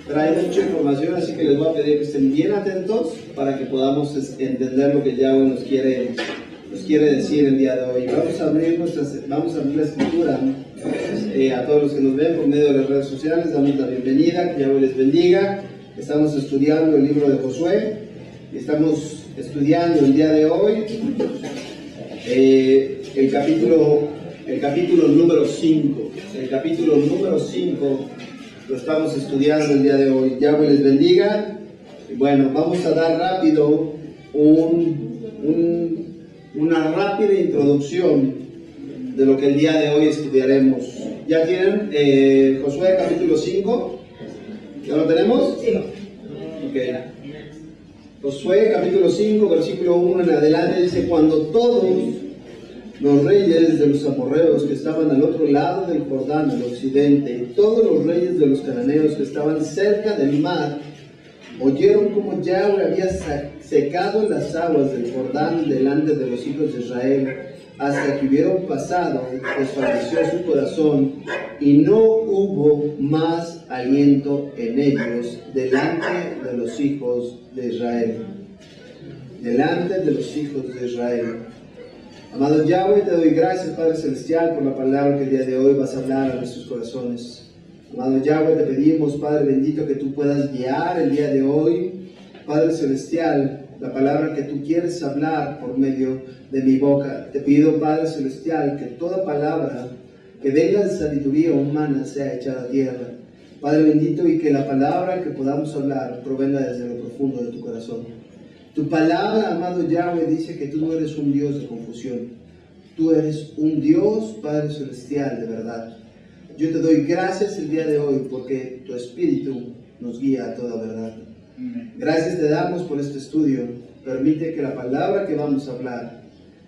Trae mucha información, así que les voy a pedir que estén bien atentos para que podamos entender lo que Yahweh nos quiere decir el día de hoy. Vamos a abrir la escritura a todos los que nos ven por medio de las redes sociales. Damos la bienvenida, que Yahweh les bendiga. Estamos estudiando el libro de Josué y estamos estudiando el día de hoy el capítulo número 5. El capítulo número 5 lo estamos estudiando el día de hoy. Yahweh les bendiga. Y bueno, vamos a dar rápido una rápida introducción de lo que el día de hoy estudiaremos. ¿Ya tienen Josué capítulo 5? ¿Ya lo tenemos? Sí. Ok. Josué capítulo 5, versículo 1 en adelante dice: cuando todos los reyes de los amorreos que estaban al otro lado del Jordán, al occidente, y todos los reyes de los cananeos que estaban cerca del mar, oyeron cómo Yahweh había secado las aguas del Jordán delante de los hijos de Israel, hasta que hubieron pasado, desfalleció su corazón, y no hubo más aliento en ellos delante de los hijos de Israel. Delante de los hijos de Israel. Amado Yahweh, te doy gracias, Padre Celestial, por la palabra que el día de hoy vas a hablar a nuestros corazones. Amado Yahweh, te pedimos, Padre bendito, que tú puedas guiar el día de hoy, Padre Celestial, la palabra que tú quieres hablar por medio de mi boca. Te pido, Padre Celestial, que toda palabra que venga de sabiduría humana sea echada a tierra. Padre bendito, y que la palabra que podamos hablar provenga desde lo profundo de tu corazón. Tu palabra, amado Yahweh, dice que tú no eres un Dios de confusión. Tú eres un Dios, Padre Celestial, de verdad. Yo te doy gracias el día de hoy porque tu Espíritu nos guía a toda verdad. Gracias te damos por este estudio. Permite que la palabra que vamos a hablar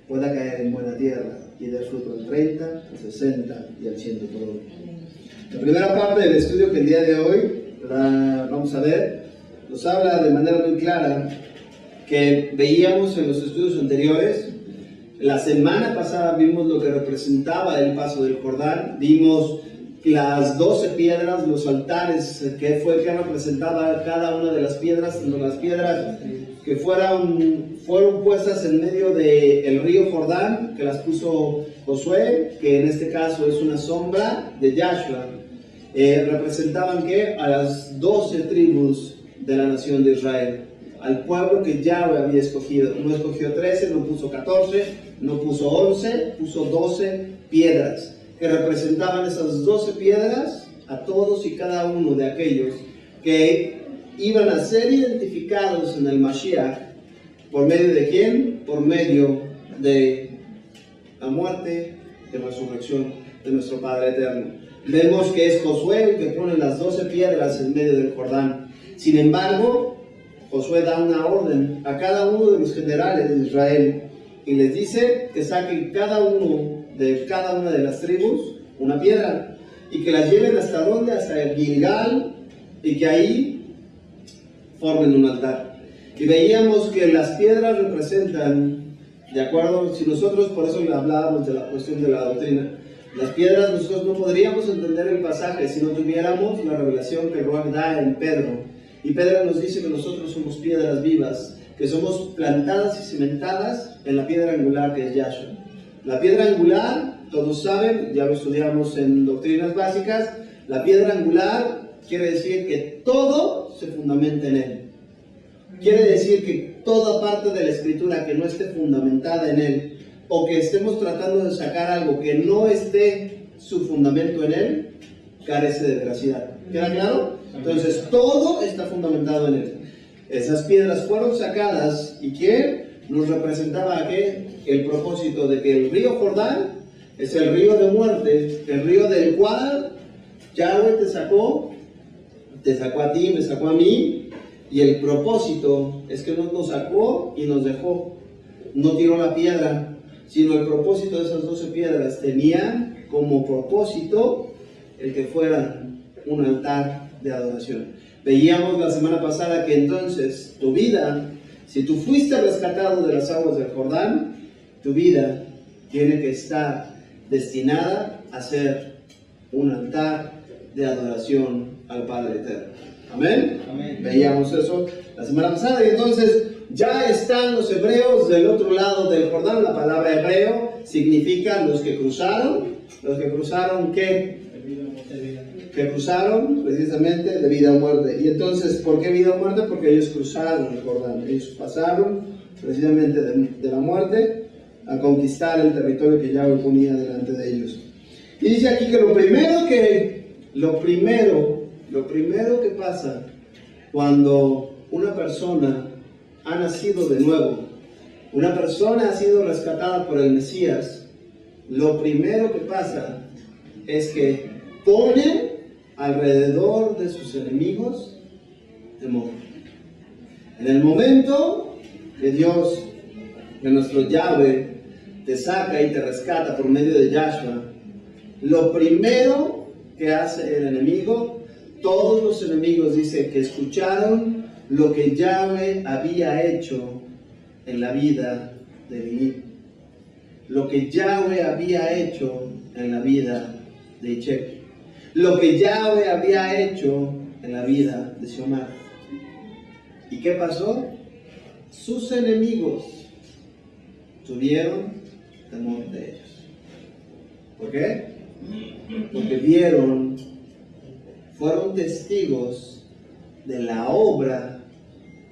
pueda caer en buena tierra y dar fruto al 30, al 60 y al 100 por uno. La primera parte del estudio que el día de hoy vamos a ver nos habla de manera muy clara que veíamos en los estudios anteriores. La semana pasada vimos lo que representaba el paso del Jordán, vimos las 12 piedras, los altares, que representaba cada una de las piedras, las piedras que fueron puestas en medio del río Jordán, que las puso Josué, que en este caso es una sombra de Yahshua, representaban que a las 12 tribus de la nación de Israel, al pueblo que Yahweh había escogido. No escogió 13, no puso 14, no puso 11, puso 12 piedras, que representaban esas 12 piedras a todos y cada uno de aquellos que iban a ser identificados en el Mashiach. ¿Por medio de quién? Por medio de la muerte, de la resurrección de nuestro Padre Eterno. Vemos que es Josué el que pone las 12 piedras en medio del Jordán. Sin embargo, Josué da una orden a cada uno de los generales de Israel y les dice que saquen cada una de las tribus una piedra y que las lleven hasta donde, hasta el Gilgal, y que ahí formen un altar. Y veíamos que las piedras representan, de acuerdo, si nosotros, por eso hablábamos de la cuestión de la doctrina, las piedras, nosotros no podríamos entender el pasaje si no tuviéramos la revelación que Ruach da en Pedro. Y Pedro nos dice que nosotros somos piedras vivas, que somos plantadas y cimentadas en la piedra angular que es Yahshua. La piedra angular, todos saben, ya lo estudiamos en doctrinas básicas, la piedra angular quiere decir que todo se fundamenta en él. Quiere decir que toda parte de la escritura que no esté fundamentada en él, o que estemos tratando de sacar algo que no esté su fundamento en él, carece de veracidad. ¿Queda claro? Entonces todo está fundamentado en él. Esas piedras fueron sacadas, ¿y qué? Nos representaba a qué? El propósito de que el río Jordán es el río de muerte, el río del cual Yahweh te sacó a ti, me sacó a mí, y el propósito es que nos sacó y nos dejó. No tiró la piedra, sino el propósito de esas 12 piedras tenía como propósito el que fueran un altar de adoración. Veíamos la semana pasada que entonces tu vida, si tú fuiste rescatado de las aguas del Jordán, tu vida tiene que estar destinada a ser un altar de adoración al Padre Eterno. ¿Amén? Amén. Veíamos eso la semana pasada y entonces ya están los hebreos del otro lado del Jordán. La palabra hebreo significa los que cruzaron. ¿Los que cruzaron qué? Que cruzaron precisamente de vida a muerte. Y entonces, ¿por qué vida a muerte? Porque ellos cruzaron el Jordán. Ellos pasaron precisamente de la muerte a conquistar el territorio que Yahweh ponía delante de ellos. Y dice aquí que lo primero que pasa cuando una persona ha nacido de nuevo, una persona ha sido rescatada por el Mesías, lo primero que pasa es que pone alrededor de sus enemigos temor. En el momento que Dios, que nuestro Yahweh, te saca y te rescata por medio de Yahshua, lo primero que hace el enemigo, todos los enemigos dice que escucharon lo que Yahweh había hecho en la vida de Bilí, lo que Yahweh había hecho en la vida de Ichek, lo que Yahweh había hecho en la vida de Xiomar. ¿Y qué pasó? Sus enemigos tuvieron temor de ellos. ¿Por qué? Porque fueron testigos de la obra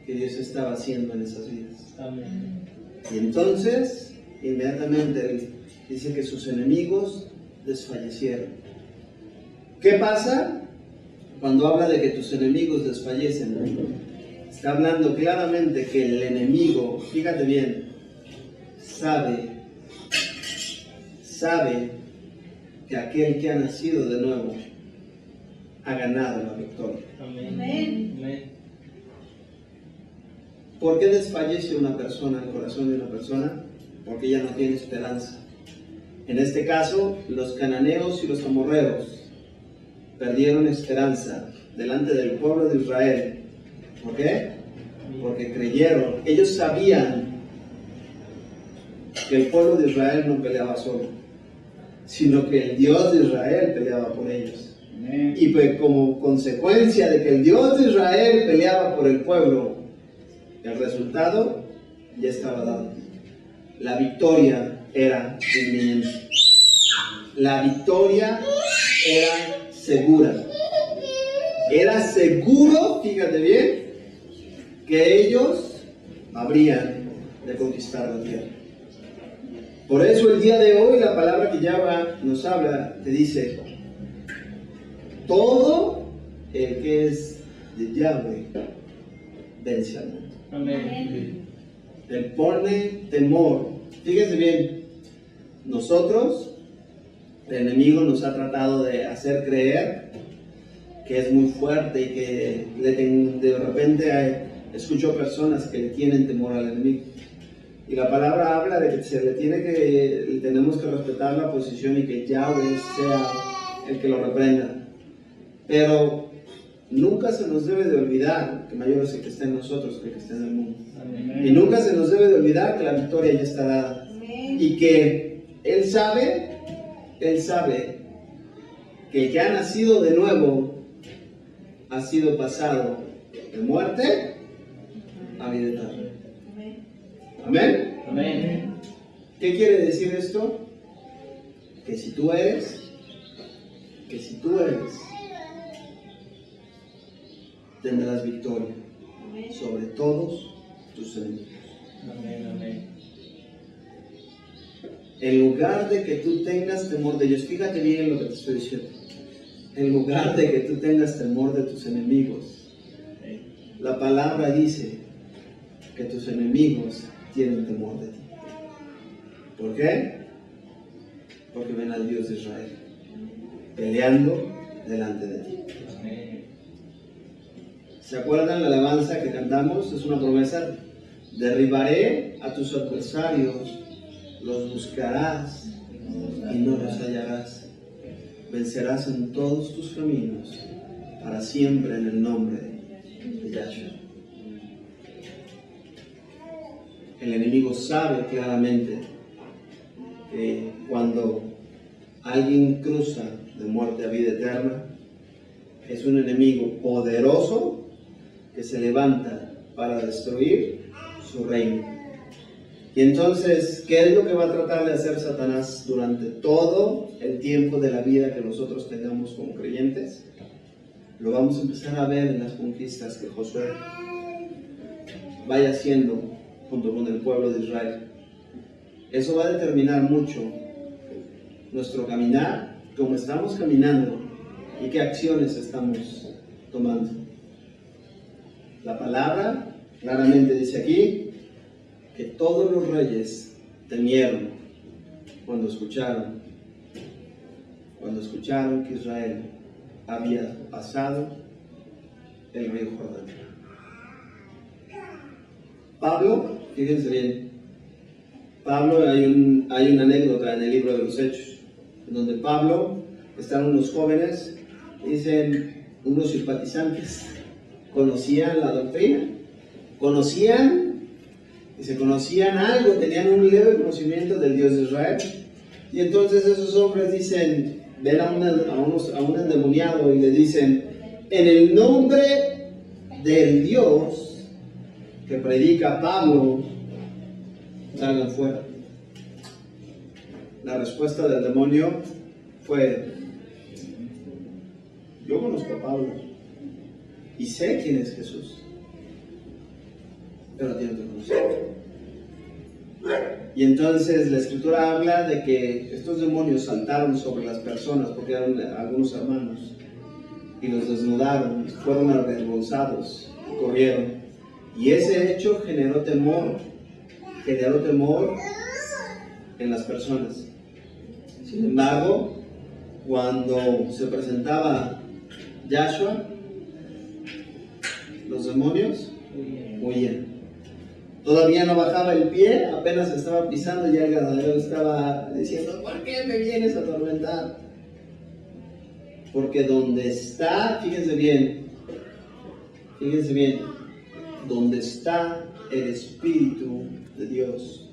que Dios estaba haciendo en esas vidas. Amén. Y entonces, inmediatamente dice que sus enemigos desfallecieron. ¿Qué pasa cuando habla de que tus enemigos desfallecen? Está hablando claramente que el enemigo, fíjate bien, sabe que aquel que ha nacido de nuevo ha ganado la victoria. Amén. Amén. ¿Por qué desfallece una persona, el corazón de una persona? Porque ella no tiene esperanza. En este caso, los cananeos y los amorreos perdieron esperanza delante del pueblo de Israel. ¿Por qué? Porque creyeron. Ellos sabían que el pueblo de Israel no peleaba solo, sino que el Dios de Israel peleaba por ellos. Amén. Y pues como consecuencia de que el Dios de Israel peleaba por el pueblo, el resultado ya estaba dado. La victoria era inminente. La victoria era segura. Era seguro, fíjate bien, que ellos habrían de conquistar la tierra. Por eso el día de hoy la palabra que Yahweh nos habla te dice: todo el que es de Yahweh vence al mundo. Amén. Él pone temor. Fíjense bien, nosotros, el enemigo nos ha tratado de hacer creer que es muy fuerte y que de repente escucho personas que le tienen temor al enemigo. Y la palabra habla de que tenemos que respetar la posición y que Yahweh sea el que lo reprenda. Pero nunca se nos debe de olvidar que mayor es el que está en nosotros que el que está en el mundo. Amén. Y nunca se nos debe de olvidar que la victoria ya está dada. Amén. Y que Él sabe que el que ha nacido de nuevo ha sido pasado de muerte a vida eterna. Amén. Amén. ¿Qué quiere decir esto? Que si tú eres tendrás victoria sobre todos tus enemigos. Amén, amén. En lugar de que tú tengas temor de ellos, fíjate bien lo que te estoy diciendo. En lugar de que tú tengas temor de tus enemigos, la palabra dice que tus enemigos tienen temor de ti. ¿Por qué? Porque ven al Dios de Israel peleando delante de ti. ¿Se acuerdan la alabanza que cantamos? Es una promesa. Derribaré a tus adversarios, los buscarás y no los hallarás. Vencerás en todos tus caminos, para siempre en el nombre de Yahshua. El enemigo sabe claramente que cuando alguien cruza de muerte a vida eterna, es un enemigo poderoso que se levanta para destruir su reino. Y entonces, ¿qué es lo que va a tratar de hacer Satanás durante todo el tiempo de la vida que nosotros tengamos como creyentes? Lo vamos a empezar a ver en las conquistas que Josué vaya haciendo junto con el pueblo de Israel. Eso va a determinar mucho nuestro caminar, cómo estamos caminando y qué acciones estamos tomando. La palabra claramente dice aquí que todos los reyes temieron cuando escucharon que Israel había pasado el río Jordán. Pablo, fíjense bien, Pablo, hay una anécdota en el libro de los Hechos, donde Pablo, están unos jóvenes, dicen unos simpatizantes, conocían la doctrina, conocían algo, tenían un leve conocimiento del Dios de Israel. Y entonces esos hombres dicen, ven a un endemoniado y le dicen, en el nombre del Dios que predica Pablo, salgan fuera. La respuesta del demonio fue, yo conozco a Pablo y sé quién es Jesús, pero tiene que conocer. Y entonces la escritura habla de que estos demonios saltaron sobre las personas, porque eran algunos hermanos, y los desnudaron, fueron avergonzados, corrieron. Y ese hecho generó temor en las personas. Sin embargo, cuando se presentaba Yahshua, los demonios huían. Todavía no bajaba el pie, apenas estaba pisando y ya el ganadero estaba diciendo, ¿por qué me vienes a atormentar? Porque donde está, fíjense bien, donde está el Espíritu de Dios,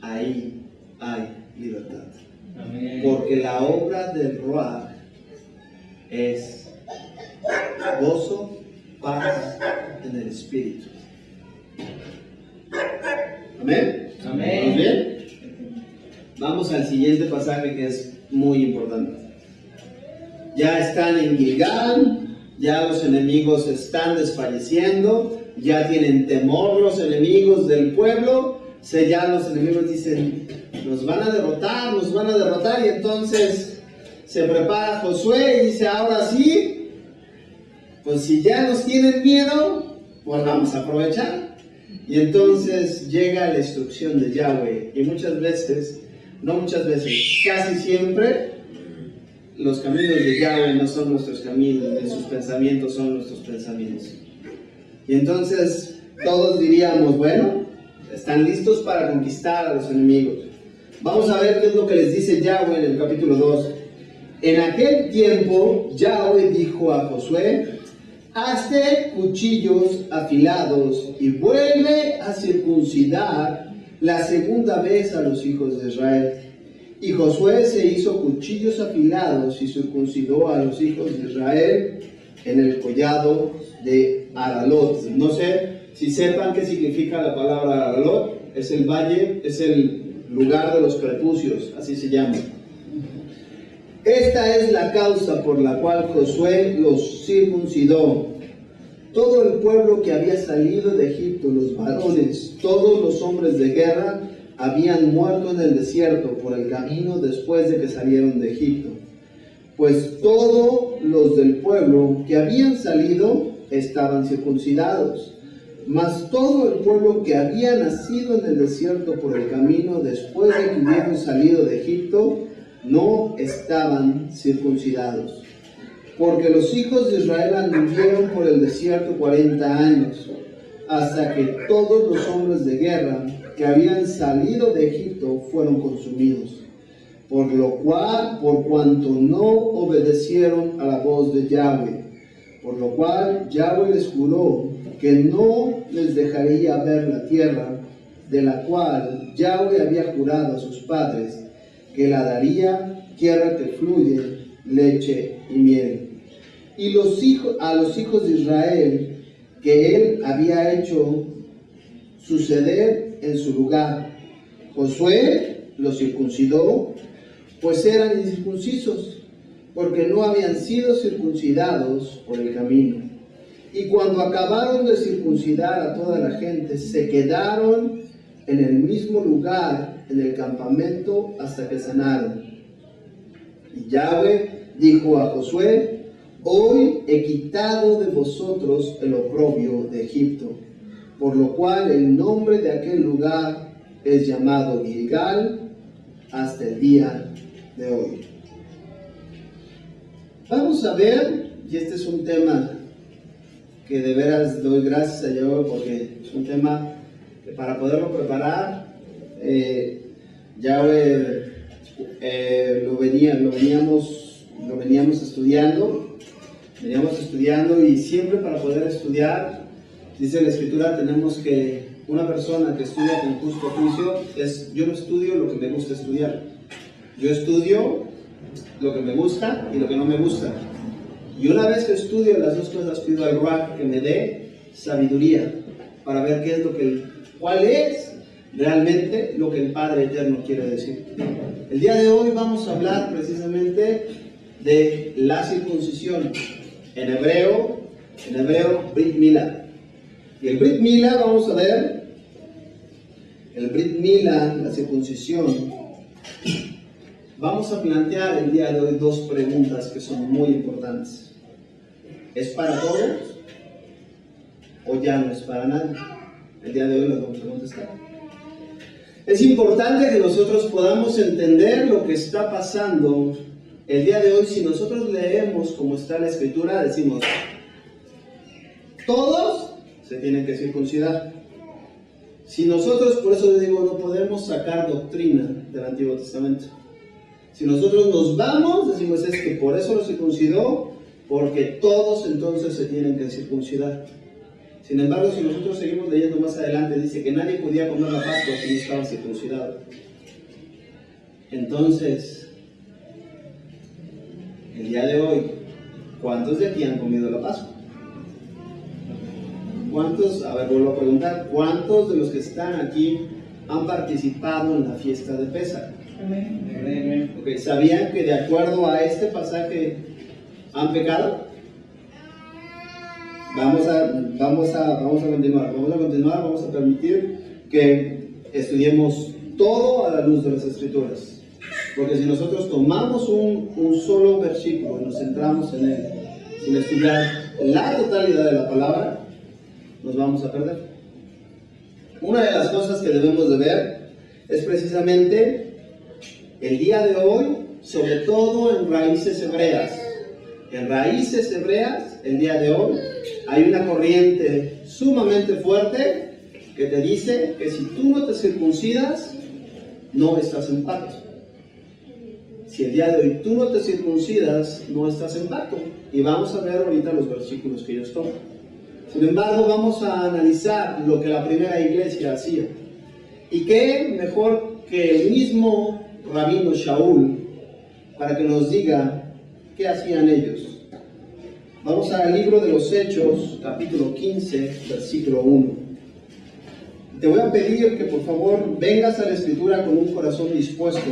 ahí hay libertad. Amén. Porque la obra del Ruach es gozo, paz en el Espíritu. Amén. Amén. ¿Vamos bien? Vamos al siguiente pasaje que es muy importante. Ya están en Gilgal, ya los enemigos están desfalleciendo, ya tienen temor los enemigos del pueblo, ya los enemigos dicen, nos van a derrotar, y entonces se prepara Josué y dice, ahora sí, pues si ya nos tienen miedo, pues vamos a aprovechar. Y entonces llega la instrucción de Yahweh, y casi siempre, los caminos de Yahweh no son nuestros caminos, ni sus pensamientos son nuestros pensamientos. Y entonces todos diríamos, bueno, están listos para conquistar a los enemigos. Vamos a ver qué es lo que les dice Yahweh en el capítulo 2. En aquel tiempo, Yahweh dijo a Josué: hazte cuchillos afilados y vuelve a circuncidar la segunda vez a los hijos de Israel. Y Josué se hizo cuchillos afilados y circuncidó a los hijos de Israel en el collado de Aralot. No sé si sepan qué significa la palabra Aralot. Es el valle, es el lugar de los prepucios, así se llama. Esta es la causa por la cual Josué los circuncidó. Todo el pueblo que había salido de Egipto, los varones, todos los hombres de guerra, habían muerto en el desierto por el camino después de que salieron de Egipto. Pues todos los del pueblo que habían salido estaban circuncidados. Mas todo el pueblo que había nacido en el desierto por el camino después de que hubieron salido de Egipto, no estaban circuncidados. Porque los hijos de Israel anduvieron por el desierto 40 años, hasta que todos los hombres de guerra que habían salido de Egipto fueron consumidos. Por cuanto no obedecieron a la voz de Yahweh, por lo cual Yahweh les juró que no les dejaría ver la tierra de la cual Yahweh había jurado a sus padres, que la daría, tierra que fluye leche y miel. Y a los hijos de Israel que él había hecho suceder en su lugar, Josué los circuncidó, pues eran incircuncisos, porque no habían sido circuncidados por el camino. Y cuando acabaron de circuncidar a toda la gente, se quedaron en el mismo lugar, en el campamento, hasta que sanaron. Y Yahweh dijo a Josué: hoy he quitado de vosotros el oprobio de Egipto, por lo cual el nombre de aquel lugar es llamado Gilgal hasta el día de hoy. Vamos a ver, y este es un tema que de veras doy gracias a Yahweh, porque es un tema que para poderlo preparar, Yahweh lo veníamos estudiando, y siempre para poder estudiar, dice la Escritura, tenemos que, una persona que estudia con justo juicio, yo no estudio lo que me gusta estudiar, yo estudio lo que me gusta y lo que no me gusta. Y una vez que estudio las dos cosas, pido al Ruach que me dé sabiduría para ver cuál es realmente lo que el Padre Eterno quiere decir. El día de hoy vamos a hablar precisamente de la circuncisión. En hebreo, Brit Milá. Y el Brit Milá, vamos a ver, el Brit Milá, la circuncisión. Vamos a plantear el día de hoy dos preguntas que son muy importantes. ¿Es para todos o ya no es para nadie? El día de hoy lo vamos a contestar. Es importante que nosotros podamos entender lo que está pasando el día de hoy. Si nosotros leemos como está la Escritura, decimos: todos se tienen que circuncidar. Si nosotros, por eso les digo, no podemos sacar doctrina del Antiguo Testamento. Si nosotros nos vamos, decimos es que por eso lo circuncidó, porque todos entonces se tienen que circuncidar. Sin embargo, si nosotros seguimos leyendo más adelante, dice que nadie podía comer la Pascua si no estaba circuncidado. Entonces, el día de hoy, ¿cuántos de aquí han comido la Pascua? ¿Cuántos, vuelvo a preguntar, cuántos de los que están aquí han participado en la fiesta de Pesach? Amén. Okay. ¿Sabían que de acuerdo a este pasaje han pecado? Vamos a continuar. Vamos a permitir que estudiemos todo a la luz de las Escrituras. Porque si nosotros tomamos un solo versículo y nos centramos en él, sin estudiar la totalidad de la palabra, nos vamos a perder. Una de las cosas que debemos de ver es precisamente el día de hoy, sobre todo en raíces hebreas. En raíces hebreas, el día de hoy, hay una corriente sumamente fuerte que te dice que si tú no te circuncidas, no estás en pacto. Si el día de hoy tú no te circuncidas, no estás en pacto. Y vamos a ver ahorita los versículos que ellos toman. Sin embargo, vamos a analizar lo que la primera iglesia hacía. Y qué mejor que el mismo rabino Shaul para que nos diga qué hacían ellos. Vamos al libro de los Hechos, capítulo 15, versículo 1. Te voy a pedir que por favor vengas a la Escritura con un corazón dispuesto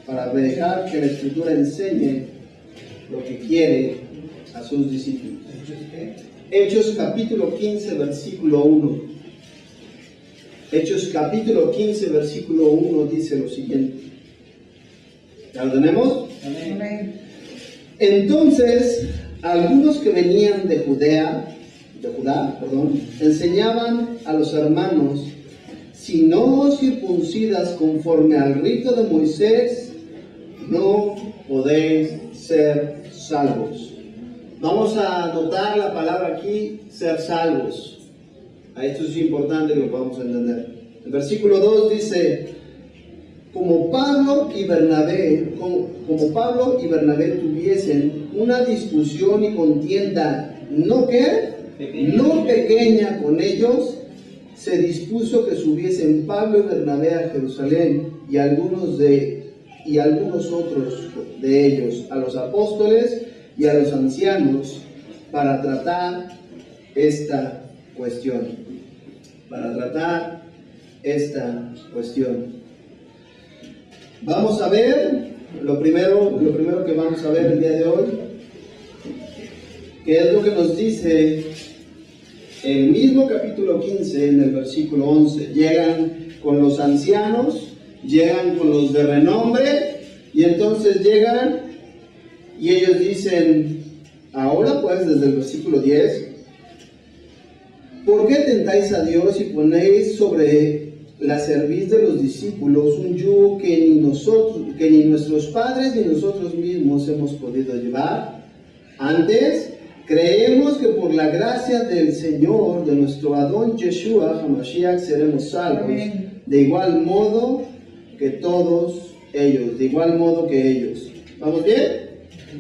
para dejar que la Escritura enseñe lo que quiere a sus discípulos. Hechos capítulo 15, versículo 1. Hechos capítulo 15, versículo 1 dice lo siguiente. ¿Ya lo tenemos? Amén. Entonces, algunos que venían de Judá, enseñaban a los hermanos: si no os circuncidas conforme al rito de Moisés, no podéis ser salvos. Vamos a anotar la palabra aquí, ser salvos. Esto es importante que lo podamos entender. El versículo 2 dice: como Pablo y Bernabé tuviesen una discusión y contienda no pequeña con ellos, se dispuso que subiesen Pablo y Bernabé a Jerusalén y algunos otros de ellos a los apóstoles y a los ancianos para tratar esta cuestión. Vamos a ver lo primero que vamos a ver el día de hoy, que es lo que nos dice el mismo capítulo 15 en el versículo 11. Llegan con los ancianos, llegan con los de renombre, y entonces llegan y ellos dicen, ahora pues desde el versículo 10, ¿por qué tentáis a Dios y ponéis sobre la cerviz de los discípulos un yugo que ni nuestros padres ni nosotros mismos hemos podido llevar? Antes, creemos que por la gracia del Señor, de nuestro Adón Yeshua HaMashiach, seremos salvos. Amén. De igual modo que todos ellos, de igual modo que ellos. ¿Vamos bien?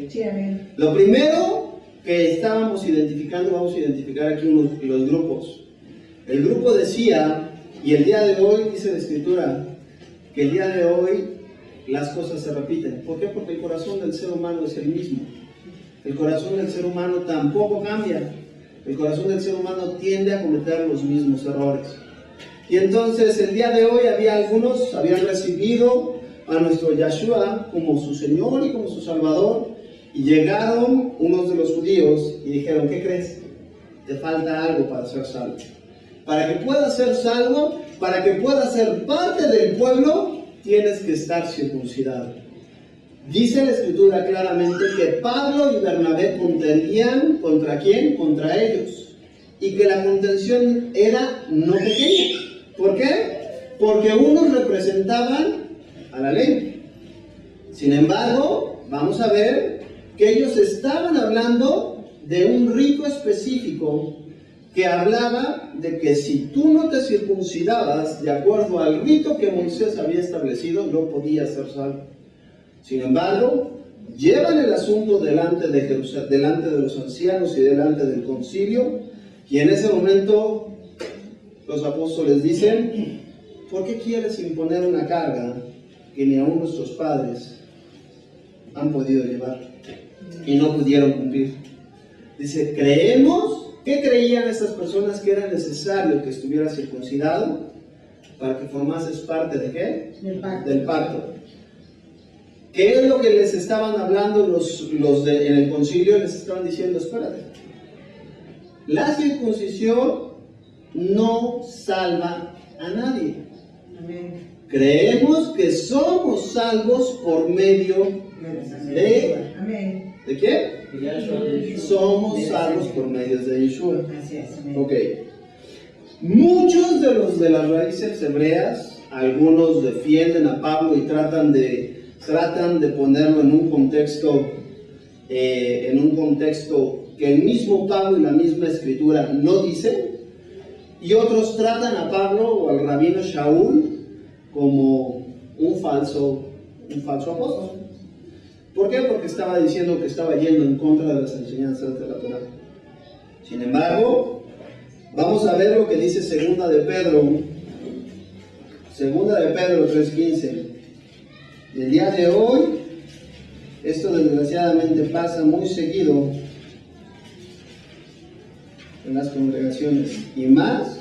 Sí, amén. Lo primero que estábamos identificando, vamos a identificar aquí los grupos. El grupo decía, y el día de hoy dice la Escritura, que el día de hoy las cosas se repiten. ¿Por qué? Porque el corazón del ser humano es el mismo. El corazón del ser humano tampoco cambia. El corazón del ser humano tiende a cometer los mismos errores. Y entonces el día de hoy habían recibido a nuestro Yeshua como su Señor y como su Salvador, y llegaron unos de los judíos y dijeron, ¿qué crees? Te falta algo para ser salvo. Para que puedas ser salvo, para que puedas ser parte del pueblo, tienes que estar circuncidado. Dice la Escritura claramente que Pablo y Bernabé contendían ¿contra quién? Contra ellos. Y que la contención era no pequeña. ¿Por qué? Porque unos representaban a la ley. Sin embargo, vamos a ver que ellos estaban hablando de un rito específico que hablaba de que si tú no te circuncidabas de acuerdo al rito que Moisés había establecido, no podías ser salvo. Sin embargo, llevan el asunto delante de los ancianos y delante del concilio, y en ese momento los apóstoles dicen, ¿por qué quieres imponer una carga que ni aun nuestros padres han podido llevar y no pudieron cumplir? Dice, ¿qué creían estas personas? Que era necesario que estuviera circuncidado para que formases parte ¿de qué? Del pacto. ¿Qué es lo que les estaban hablando en el concilio? Les estaban diciendo, espérate, la circuncisión no salva a nadie. Amén. Creemos que somos salvos por medio de... Amén. ¿De qué? Somos salvos por medio de Yeshua. Ok. Muchos de las raíces hebreas, algunos defienden a Pablo y tratan de ponerlo en un contexto que el mismo Pablo y la misma Escritura no dicen, Y otros tratan a Pablo o al rabino Shaul como un falso apóstol. ¿Por qué? Porque estaba diciendo que estaba yendo en contra de las enseñanzas de la Torá. Sin embargo, vamos a ver lo que dice Segunda de Pedro 3:15. Y el día de hoy, esto desgraciadamente pasa muy seguido en las congregaciones, y más,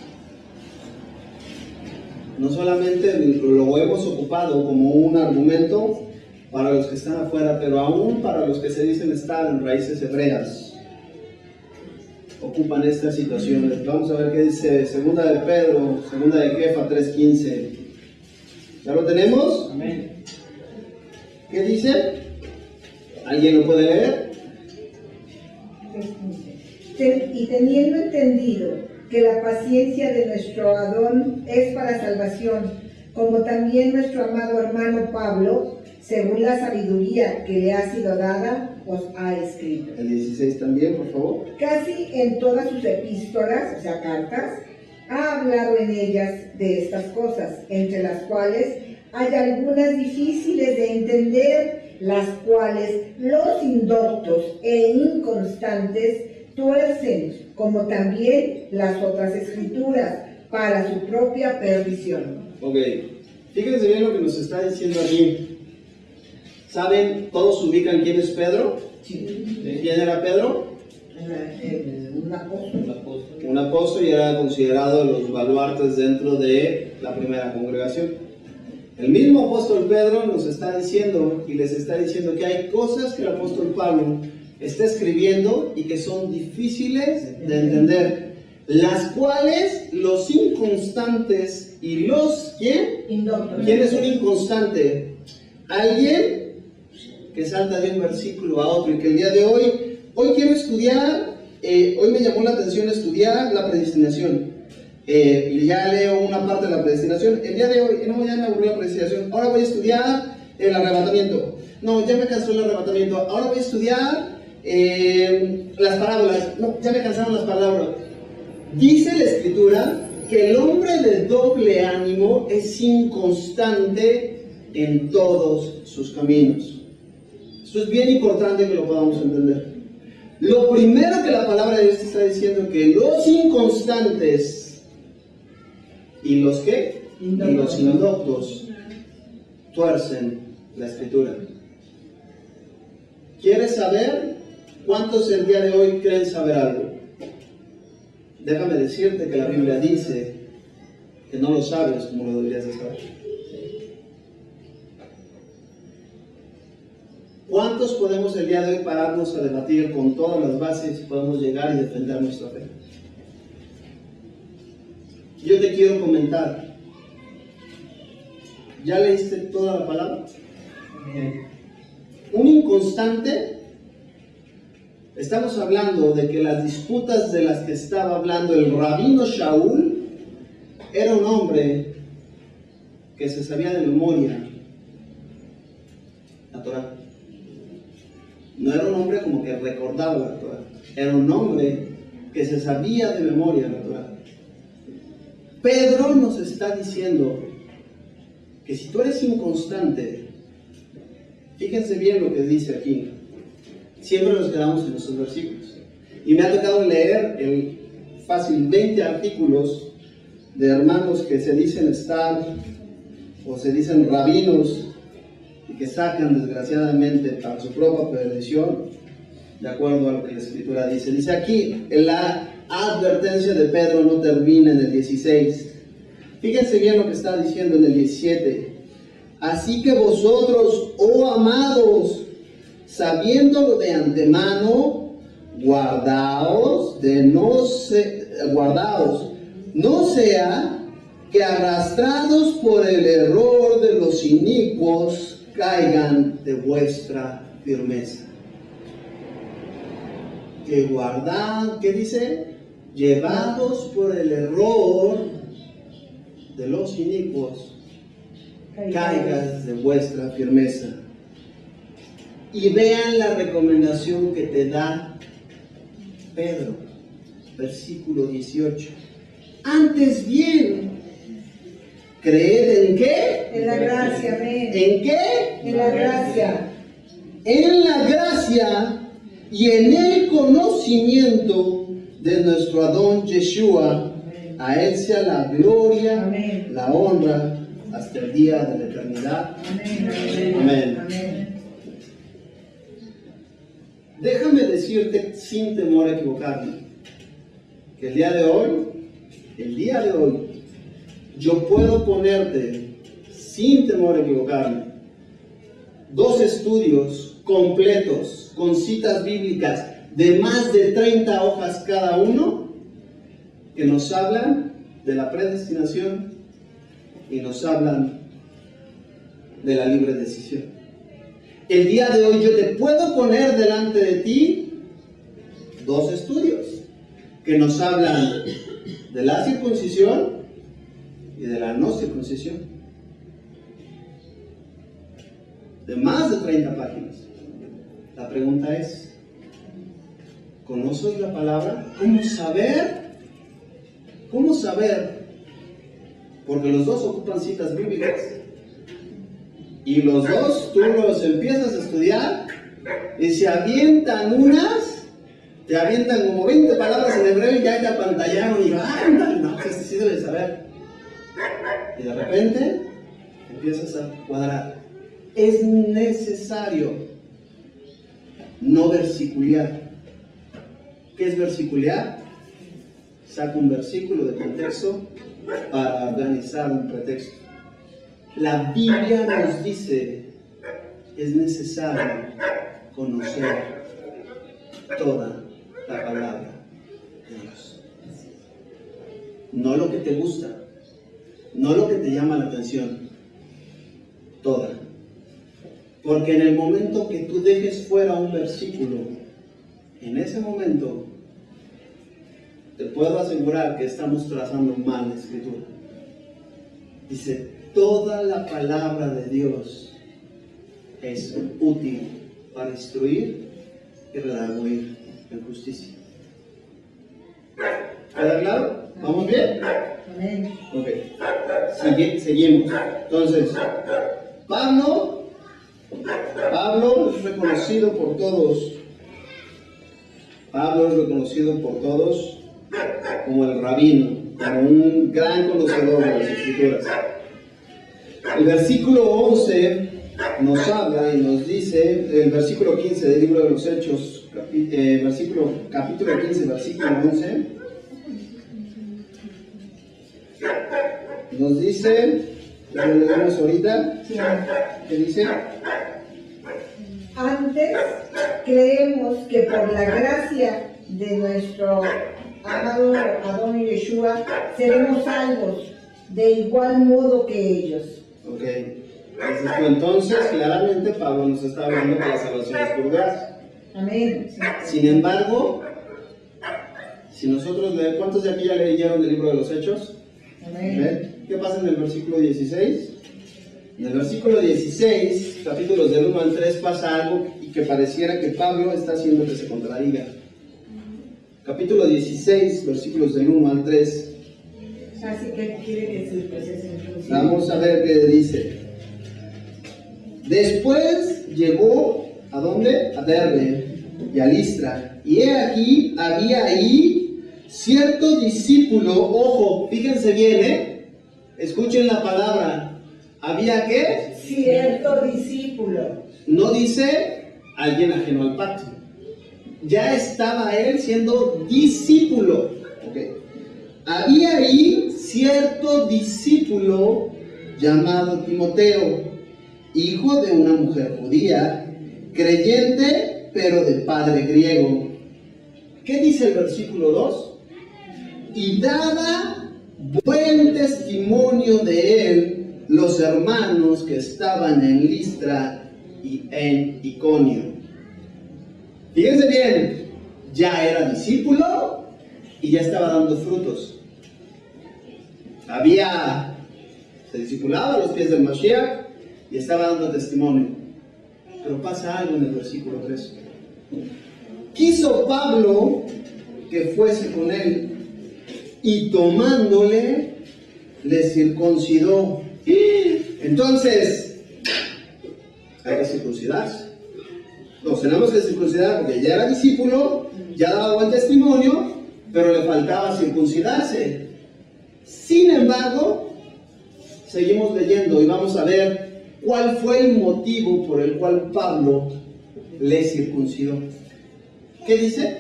no solamente lo hemos ocupado como un argumento para los que están afuera, pero aún para los que se dicen estar en raíces hebreas, ocupan estas situaciones. Vamos a ver qué dice Segunda de Pedro, Segunda de Kefa 3:15. ¿Ya lo tenemos? Amén. ¿Qué dice? ¿Alguien lo puede leer? Y teniendo entendido que la paciencia de nuestro Adón es para salvación, como también nuestro amado hermano Pablo, según la sabiduría que le ha sido dada, os ha escrito. El 16 también, por favor. Casi en todas sus epístolas, o sea, cartas, ha hablado en ellas de estas cosas, entre las cuales hay algunas difíciles de entender, las cuales los indoctos e inconstantes tuercen, como también las otras escrituras, para su propia perdición. Ok, fíjense bien lo que nos está diciendo aquí. ¿Saben? ¿Todos ubican quién es Pedro? ¿Quién era Pedro? Un apóstol. Un apóstol, y era considerado de los baluartes dentro de la primera congregación. El mismo apóstol Pedro nos está diciendo y les está diciendo que hay cosas que el apóstol Pablo está escribiendo y que son difíciles de entender, las cuales los inconstantes y los ¿quién? Indoctos. ¿Quién es un inconstante? Alguien que salta de un versículo a otro, y que el día de hoy quiero estudiar, hoy me llamó la atención estudiar la predestinación. Y ya leo una parte de la predestinación. El día de hoy, no, ya me aburrió la predestinación. Ahora voy a estudiar el arrebatamiento. No, ya me cansó el arrebatamiento. Ahora voy a estudiar las parábolas. No, ya me cansaron las parábolas. Dice la Escritura que el hombre de doble ánimo es inconstante en todos sus caminos. Esto es bien importante que lo podamos entender. Lo primero que la palabra de Dios está diciendo, que los inconstantes y los ¿qué? Y los indoctos tuercen la Escritura. ¿Quieres saber cuántos el día de hoy creen saber algo? Déjame decirte que la Biblia dice que no lo sabes como lo deberías de saber. ¿Cuántos podemos el día de hoy pararnos a debatir con todas las bases y podemos llegar y defender nuestra fe? Yo te quiero comentar. ¿Ya leíste toda la palabra? Un inconstante, estamos hablando de que las disputas de las que estaba hablando el rabino Shaul era un hombre que se sabía de memoria la Torá. No era un hombre como que recordaba la Torá, era un hombre que se sabía de memoria la Torá. Pedro nos está diciendo que si tú eres inconstante, fíjense bien lo que dice aquí. Siempre nos quedamos en esos versículos. Y me ha tocado leer fácil 20 artículos de hermanos que se dicen estar o se dicen rabinos y que sacan desgraciadamente para su propia perdición, de acuerdo a lo que la Escritura dice. Dice aquí, la advertencia de Pedro no termina en el 16. Fíjense bien lo que está diciendo en el 17. Así que vosotros, oh amados, sabiéndolo de antemano, guardaos, no sea que arrastrados por el error de los inicuos caigan de vuestra firmeza. Que guardad, ¿qué dice? Llevados por el error de los inicuos, caigas de vuestra firmeza. Y vean la recomendación que te da Pedro, versículo 18. Antes bien, creed ¿en qué? En la gracia, amén. ¿En qué? En la gracia. En la gracia y en el conocimiento de nuestro Adón Yeshua. A Él sea la gloria, Amén. la honra, hasta el día de la eternidad. Amén. Amén. Amén. Amén. Déjame decirte sin temor a equivocarme, que el día de hoy, yo puedo ponerte, sin temor a equivocarme, 2 estudios completos con citas bíblicas de más de 30 hojas cada uno, que nos hablan de la predestinación y nos hablan de la libre decisión. El día de hoy yo te puedo poner delante de ti 2 estudios que nos hablan de la circuncisión y de la no circuncisión, de más de 30 páginas. La pregunta es, ¿conoces la palabra? ¿Cómo saber? ¿Cómo saber? Porque los 2 ocupan citas bíblicas. Y los 2 tú los empiezas a estudiar y se avientan te avientan como 20 palabras en hebreo y ya te apantallaron y no, pues sí debes saber. Y de repente empiezas a cuadrar. Es necesario no versicular. ¿Qué es versicular? Saca un versículo de contexto para organizar un pretexto. La Biblia nos dice, es necesario conocer toda la palabra de Dios. No lo que te gusta, no lo que te llama la atención, toda. Porque en el momento que tú dejes fuera un versículo, en ese momento, te puedo asegurar que estamos trazando mal la escritura. Dice, toda la palabra de Dios es útil para instruir y redarguir en justicia. ¿Queda claro? ¿Vamos bien? Amén. Ok. Seguimos. Entonces, Pablo es reconocido por todos. Pablo es reconocido por todos como el rabino, como un gran conocedor de las escrituras. El versículo 11 nos habla y nos dice, el versículo 15 del libro de los Hechos, capítulo 15, versículo 11, nos dice, lo leemos ahorita, ¿qué dice? Antes creemos que por la gracia de nuestro amado Adón Yeshua seremos salvos de igual modo que ellos. Ok, entonces claramente Pablo nos está hablando que la salvación es por gracia. Amén. Sin embargo, si nosotros leemos, ¿cuántos de aquí ya leyeron el libro de los Hechos? Amén. ¿Qué pasa en el versículo 16? En el versículo 16, capítulos del 1 al 3, pasa algo y que pareciera que Pablo está haciendo que se contradiga. Capítulo 16, versículos del 1 al 3. Así que quiere que se procese. Vamos a ver qué dice. Después llegó, ¿a dónde? A Derbe y a Listra. Y he aquí, había ahí cierto discípulo, ojo, fíjense bien, escuchen la palabra. ¿Había qué? Cierto discípulo. No dice alguien ajeno al pacto. Ya estaba él siendo discípulo. Okay. Había ahí cierto discípulo llamado Timoteo, hijo de una mujer judía, creyente pero de padre griego. ¿Qué dice el versículo 2? Y daba buen testimonio de él los hermanos que estaban en Listra y en Iconio. Fíjense bien, ya era discípulo y ya estaba dando frutos. Se discipulaba a los pies del Mashiach y estaba dando testimonio. Pero pasa algo en el versículo 3. Quiso Pablo que fuese con él, y tomándole, le circuncidó. Entonces, hay que circuncidarse. Nos tenemos que circuncidar porque ya era discípulo, ya daba buen testimonio, pero le faltaba circuncidarse. Sin embargo, seguimos leyendo y vamos a ver cuál fue el motivo por el cual Pablo le circuncidó. ¿Qué dice?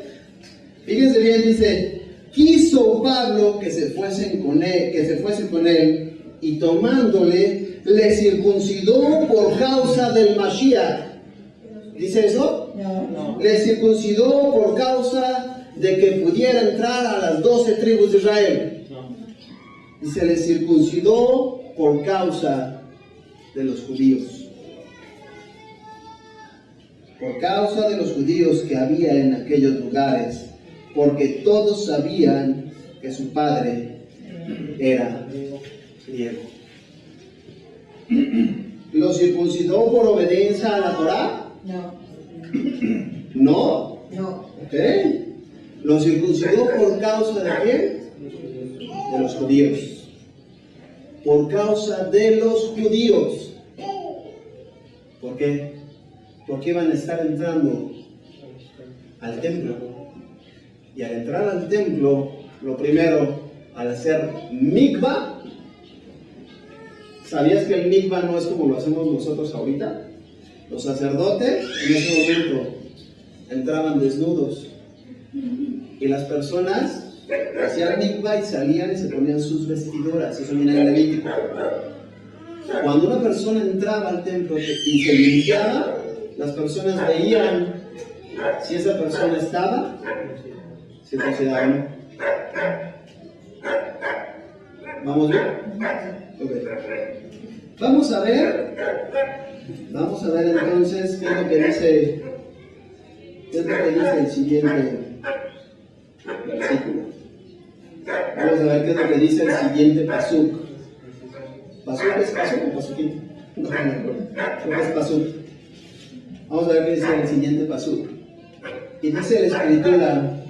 Fíjense bien, dice: quiso Pablo que se fuese con él, y tomándole, le circuncidó por causa del Mashiach. ¿Dice eso? No. Le circuncidó por causa de que pudiera entrar a las 12 tribus de Israel. Dice, le circuncidó por causa de los judíos. Por causa de los judíos que había en aquellos lugares, porque todos sabían que su padre era griego. ¿Lo circuncidó por obediencia a la Torá? No. ¿No? ¿Ok? ¿Lo circuncidó por causa de quién? De los judíos. Por causa de los judíos. ¿Por qué? Porque iban a estar entrando al templo. Y al entrar al templo, lo primero, al hacer mikvah, ¿sabías que el mikvah no es como lo hacemos nosotros ahorita? Los sacerdotes en ese momento entraban desnudos y las personas hacían mikvah y salían y se ponían sus vestiduras. Eso viene en Levítico. Cuando una persona entraba al templo y se limpiaba, las personas veían si esa persona estaba circuncidada o no. ¿Vamos bien? Okay. Vamos a ver entonces qué es lo que dice el siguiente versículo. Vamos a ver qué es lo que dice el siguiente pasuk. ¿Pasuk es pasuk o pasuquito? No me acuerdo. Creo que es pasuk. Vamos a ver qué dice el siguiente pasuk. Y dice la escritura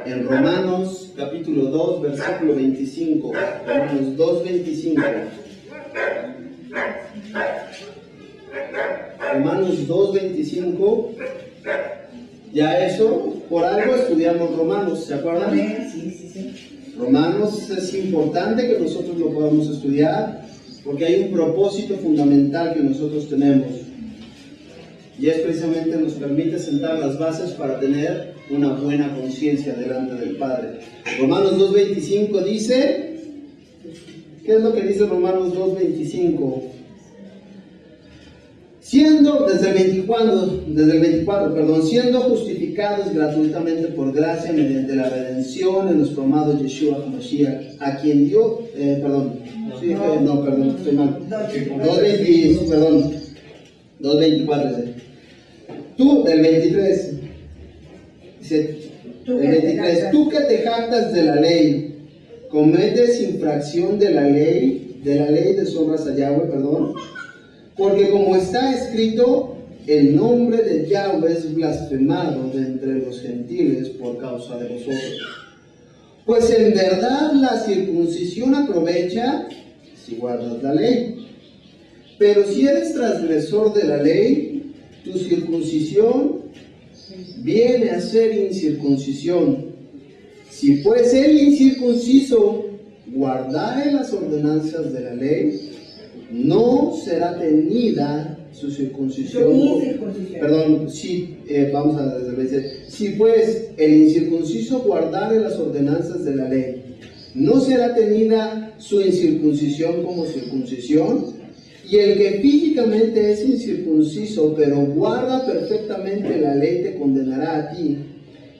en Romanos capítulo 2 versículo 25. Romanos 2, 25. Romanos 2, 25. Ya eso, por algo estudiamos Romanos, ¿se acuerdan? Sí. Romanos es importante que nosotros lo podamos estudiar porque hay un propósito fundamental que nosotros tenemos. Y es precisamente nos permite sentar las bases para tener una buena conciencia delante del Padre. Romanos 2.25 dice, ¿qué es lo que dice Romanos 2.25? Desde el 24, siendo justificados gratuitamente por gracia mediante la redención en nuestro amado Yeshua HaMashiach, a quien dio, estoy mal. 2.24. Tú, del 23, dice, tú que te jactas de la ley, cometes infracción de la ley deshonras a Yahweh, porque como está escrito, el nombre de Yahweh es blasfemado de entre los gentiles por causa de vosotros. Pues en verdad la circuncisión aprovecha si guardas la ley. Pero si eres transgresor de la ley, tu circuncisión viene a ser incircuncisión. Si pues el incircunciso guardare las ordenanzas de la ley, no será tenida su circuncisión. Si pues el incircunciso guardare las ordenanzas de la ley, no será tenida su incircuncisión como circuncisión. Y el que físicamente es incircunciso, pero guarda perfectamente la ley, te condenará a ti,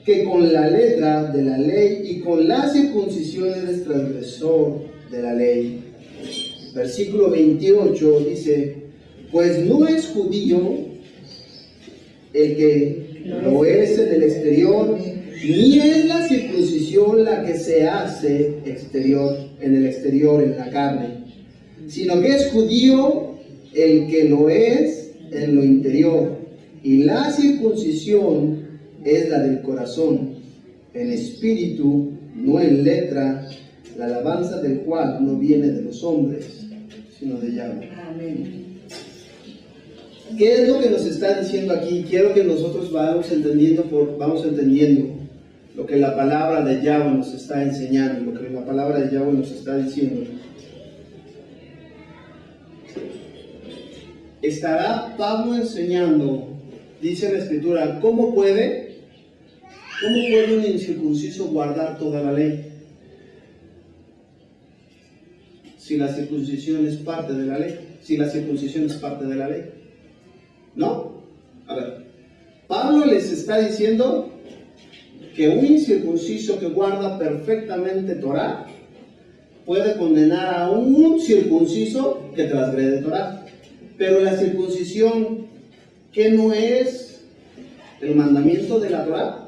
que con la letra de la ley y con la circuncisión eres transgresor de la ley. Versículo 28 dice, pues no es judío el que lo es en el exterior, ni es la circuncisión la que se hace en el exterior, en la carne, sino que es judío el que lo es en lo interior, y la circuncisión es la del corazón, en espíritu no en letra, la alabanza del cual no viene de los hombres, sino de Yahweh. Amén. ¿Qué es lo que nos está diciendo aquí? Quiero que nosotros vamos entendiendo lo que la palabra de Yahweh nos está enseñando, lo que la palabra de Yahweh nos está diciendo. Estará Pablo enseñando, dice la Escritura, ¿cómo puede un incircunciso guardar toda la ley? Si la circuncisión es parte de la ley. ¿No? A ver, Pablo les está diciendo que un incircunciso que guarda perfectamente Torah puede condenar a un circunciso que transgrede Torah. Pero la circuncisión, ¿qué no es el mandamiento de la Torah?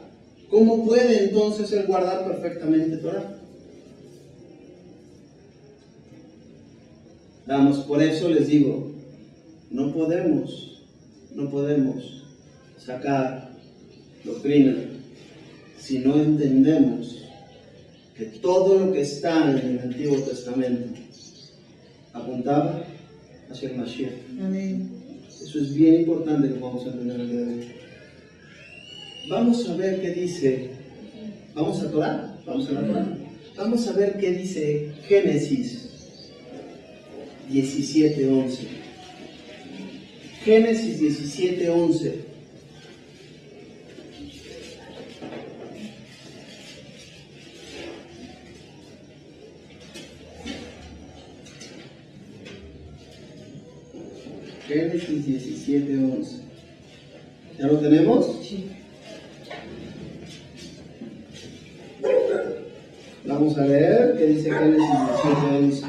¿Cómo puede entonces él guardar perfectamente Torah? Vamos, por eso les digo, no podemos sacar doctrina si no entendemos que todo lo que está en el Antiguo Testamento apuntaba hacia el Mashiach. Amén. Eso es bien importante que vamos a entender el día de hoy. Vamos a ver qué dice. Vamos a Torah. Vamos a ver qué dice Génesis 17:11. Génesis 17:11. Génesis 17:11. ¿Ya lo tenemos? Sí. Vamos a leer qué dice Génesis 17:11.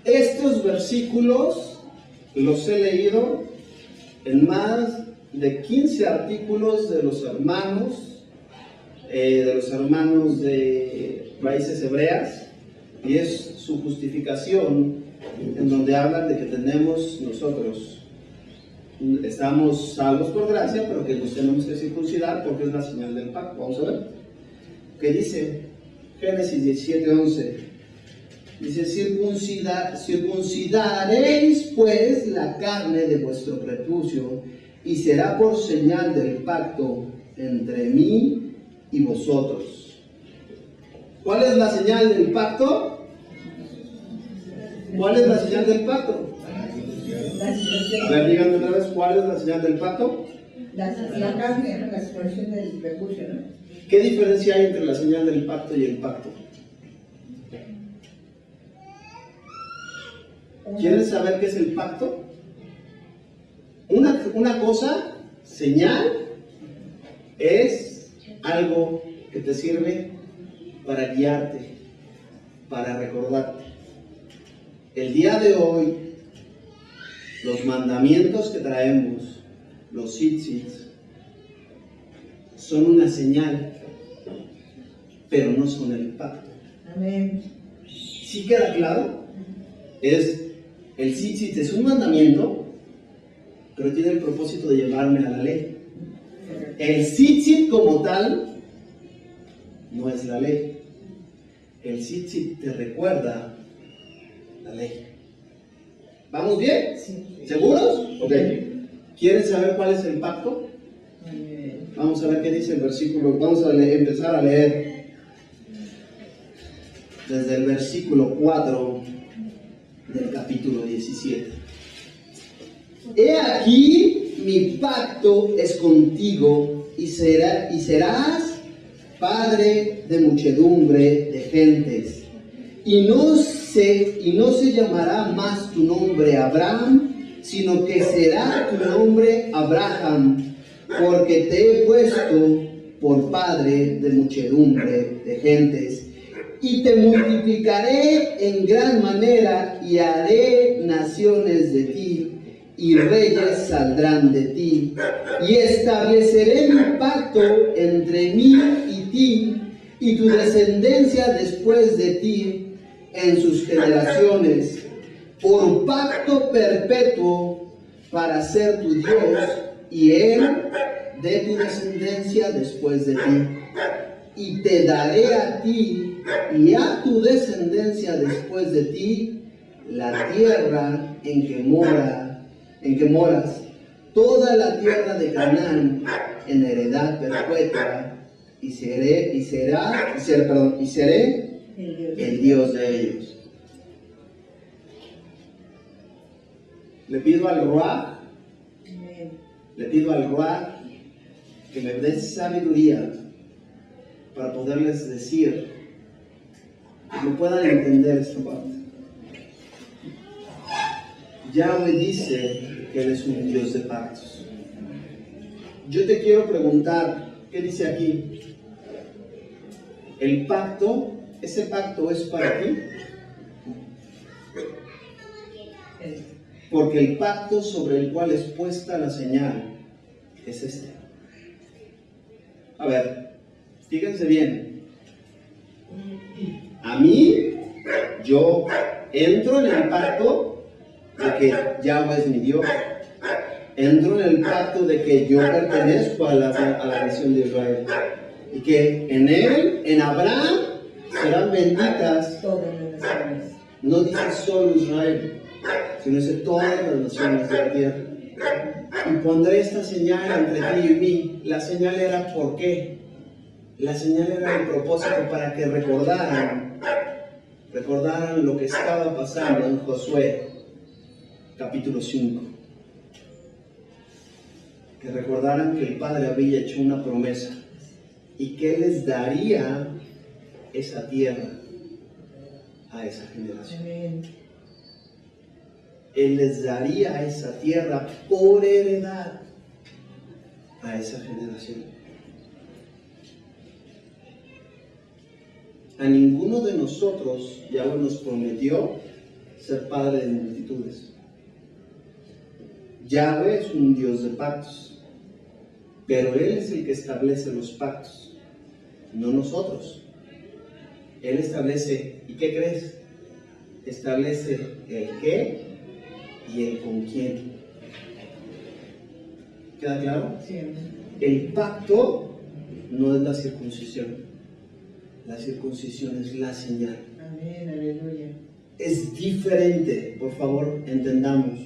Estos versículos los he leído en más de 15 artículos de los hermanos de raíces hebreas, y es su justificación en donde hablan de que estamos salvos por gracia, pero que nos tenemos que circuncidar porque es la señal del pacto. Vamos a ver qué dice Génesis 17:11. Dice: circuncidaréis pues la carne de vuestro prepucio, y será por señal del pacto entre mí y vosotros. ¿Cuál es la señal del pacto? ¿Cuál es la señal del pacto? A ver, díganme otra vez, ¿cuál es la señal del pacto? La carne, ¿no? La expresión del prepucio, ¿no? ¿Qué diferencia hay entre la señal del pacto y el pacto? ¿Quieres saber qué es el pacto? Una cosa, señal, es algo que te sirve para guiarte, para recordarte. El día de hoy, los mandamientos que traemos, los tzitzit, son una señal, pero no son el pacto. Amén. ¿Sí queda claro? El tzitzit es un mandamiento, pero tiene el propósito de llevarme a la ley. El tzitzit como tal no es la ley. El tzitzit te recuerda la ley. ¿Vamos bien? Sí. ¿Seguros? Ok. ¿Quieren saber cuál es el pacto? Vamos a ver qué dice el versículo. Vamos a empezar a leer desde el versículo 4 del capítulo 17. He aquí mi pacto es contigo, y serás padre de muchedumbre de gentes, y no se llamará más tu nombre Abraham, sino que será tu nombre Abraham, porque te he puesto por padre de muchedumbre de gentes. Y te multiplicaré en gran manera, y haré naciones de ti, y reyes saldrán de ti. Y estableceré mi pacto entre mí y ti, y tu descendencia después de ti, en sus generaciones, por pacto perpetuo, para ser tu Dios, y él de tu descendencia después de ti. y te daré a ti y a tu descendencia después de ti la tierra en que moras, toda la tierra de Canaán en heredad perpetua, y seré el Dios de ellos. Le pido al Ruach que me dé sabiduría para poderles decir, que me puedan entender esta parte. Yahweh dice que Él es un Dios de pactos. Yo te quiero preguntar, ¿qué dice aquí? El pacto, ¿ese pacto es para ti? Porque el pacto sobre el cual es puesta la señal es este. A ver, fíjense bien. A mí, yo entro en el pacto de que Yahweh es mi Dios. Entro en el pacto de que yo pertenezco a la nación de Israel. Y que en él, en Abraham, serán benditas todas las naciones. No dice solo Israel, sino dice todas las naciones de la tierra. Y pondré esta señal entre ti y mí. La señal era ¿por qué? La señal era el propósito para que recordaran lo que estaba pasando en Josué, capítulo 5. Que recordaran que el Padre había hecho una promesa y que les daría esa tierra a esa generación. Amén. Él les daría esa tierra por heredad a esa generación. A ninguno de nosotros Yahweh nos prometió ser padre de multitudes. Yahweh es un Dios de pactos, pero Él es el que establece los pactos, no nosotros. Él establece, ¿y qué crees? Establece el qué y el con quién. ¿Queda claro? Sí. El pacto no es la circuncisión. La circuncisión es la señal. Amén, aleluya. Es diferente, por favor, entendamos.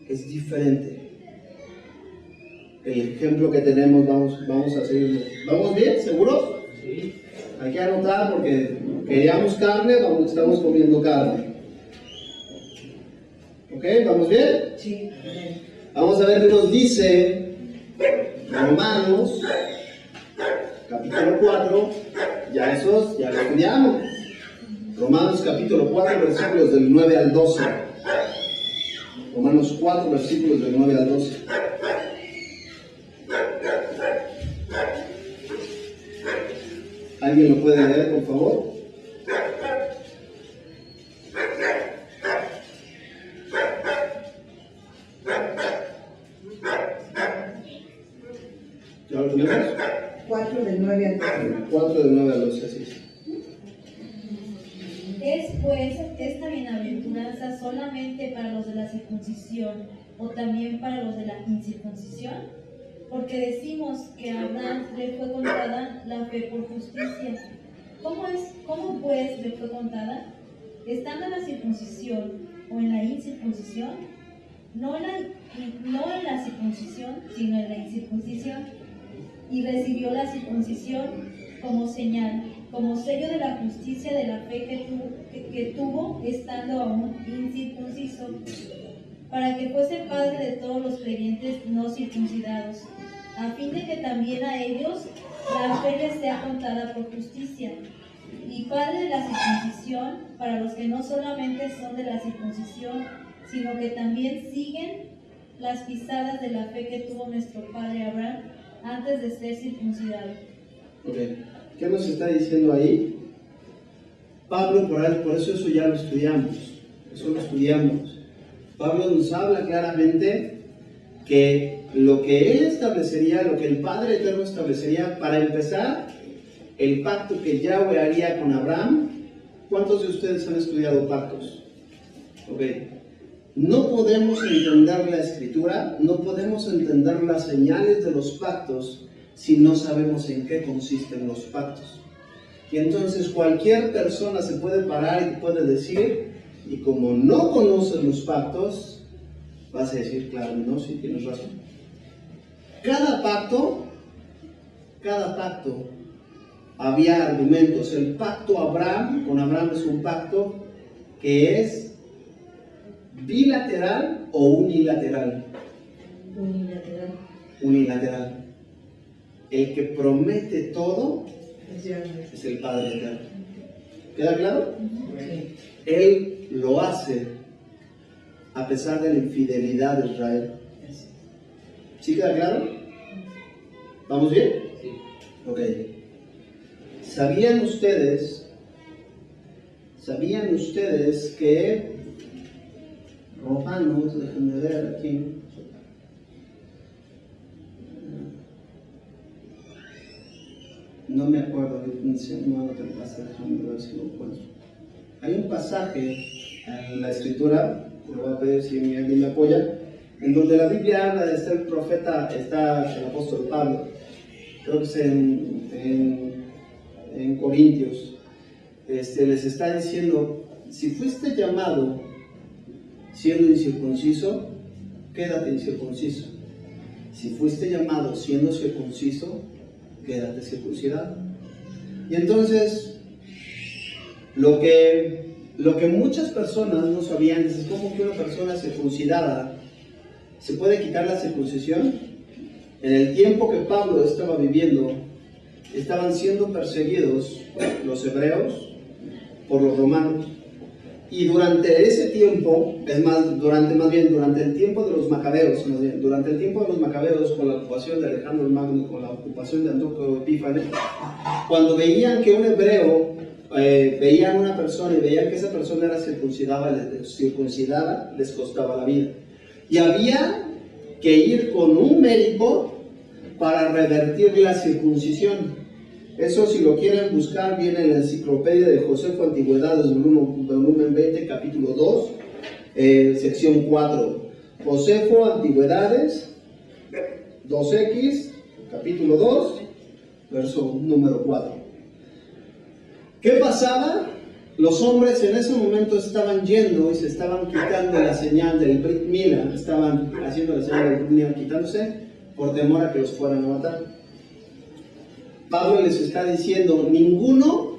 Es diferente. El ejemplo que tenemos, vamos a seguirlo. ¿Vamos bien? ¿Seguros? Sí. Hay que anotar porque queríamos carne, estamos comiendo carne. ¿Ok? ¿Vamos bien? Sí. Vamos a ver qué nos dice Romanos, capítulo 4. Ya lo estudiamos. Romanos capítulo 4, versículos del 9 al 12. Romanos 4, versículos del 9 al 12. ¿Alguien lo puede leer, por favor? ¿Ya lo tenemos? 4 del 9 al 12. 4 del 9 al 12, así es. ¿Es pues esta bienaventuranza solamente para los de la circuncisión o también para los de la incircuncisión? Porque decimos que a Abraham le fue contada la fe por justicia. ¿Cómo pues le fue contada? ¿Estando en la circuncisión o en la incircuncisión? No en la circuncisión, sino en la incircuncisión. Y recibió la circuncisión como señal, como sello de la justicia de la fe que tuvo estando aún incircunciso, para que fuese padre de todos los creyentes no circuncidados, a fin de que también a ellos la fe les sea contada por justicia, y padre de la circuncisión para los que no solamente son de la circuncisión, sino que también siguen las pisadas de la fe que tuvo nuestro padre Abraham antes de ser circuncidado. Okay. ¿Qué nos está diciendo ahí? Pablo, por eso ya lo estudiamos. Pablo nos habla claramente que lo que él establecería, lo que el Padre Eterno establecería, para empezar, el pacto que Yahweh haría con Abraham. ¿Cuántos de ustedes han estudiado pactos? Okay. No podemos entender la Escritura, no podemos entender las señales de los pactos si no sabemos en qué consisten los pactos? Y entonces cualquier persona se puede parar y puede decir, y como no conoces los pactos, vas a decir, claro, no, sí tienes razón. Cada pacto, había argumentos. El pacto con Abraham es un pacto que es bilateral o unilateral. Unilateral. El que promete todo es el Padre Eterno. ¿Queda claro? Sí. Él lo hace a pesar de la infidelidad de Israel. ¿Sí queda claro? ¿Vamos bien? Sí. Ok. ¿Sabían ustedes que Romanos, déjenme ver aquí, no me acuerdo, no te pasa, déjame ver si lo encuentro. Hay un pasaje en la Escritura, lo voy a pedir si alguien me apoya, en donde la Biblia habla de el profeta, está el apóstol Pablo, creo que es en Corintios, les está diciendo, si fuiste llamado siendo incircunciso, quédate incircunciso. Si fuiste llamado siendo circunciso, quédate circuncidado. Y entonces, lo que muchas personas no sabían es cómo que una persona circuncidada se puede quitar la circuncisión. En el tiempo que Pablo estaba viviendo, estaban siendo perseguidos los hebreos por los romanos. Y durante ese tiempo, durante el tiempo de los macabeos, con la ocupación de Alejandro el Magno, con la ocupación de Antíoco Epífanes, cuando veían que un hebreo, veían una persona y veían que esa persona era circuncidada, les costaba la vida. Y había que ir con un médico para revertir la circuncisión. Eso, si lo quieren buscar, viene en la enciclopedia de Josefo Antigüedades, volumen 20, capítulo 2, sección 4. Josefo Antigüedades, 2X, capítulo 2, verso número 4. ¿Qué pasaba? Los hombres en ese momento estaban yendo y se estaban quitando la señal del Brit Mila, estaban haciendo la señal del Brit Mila, quitándose por temor a que los fueran a matar. Pablo les está diciendo, ninguno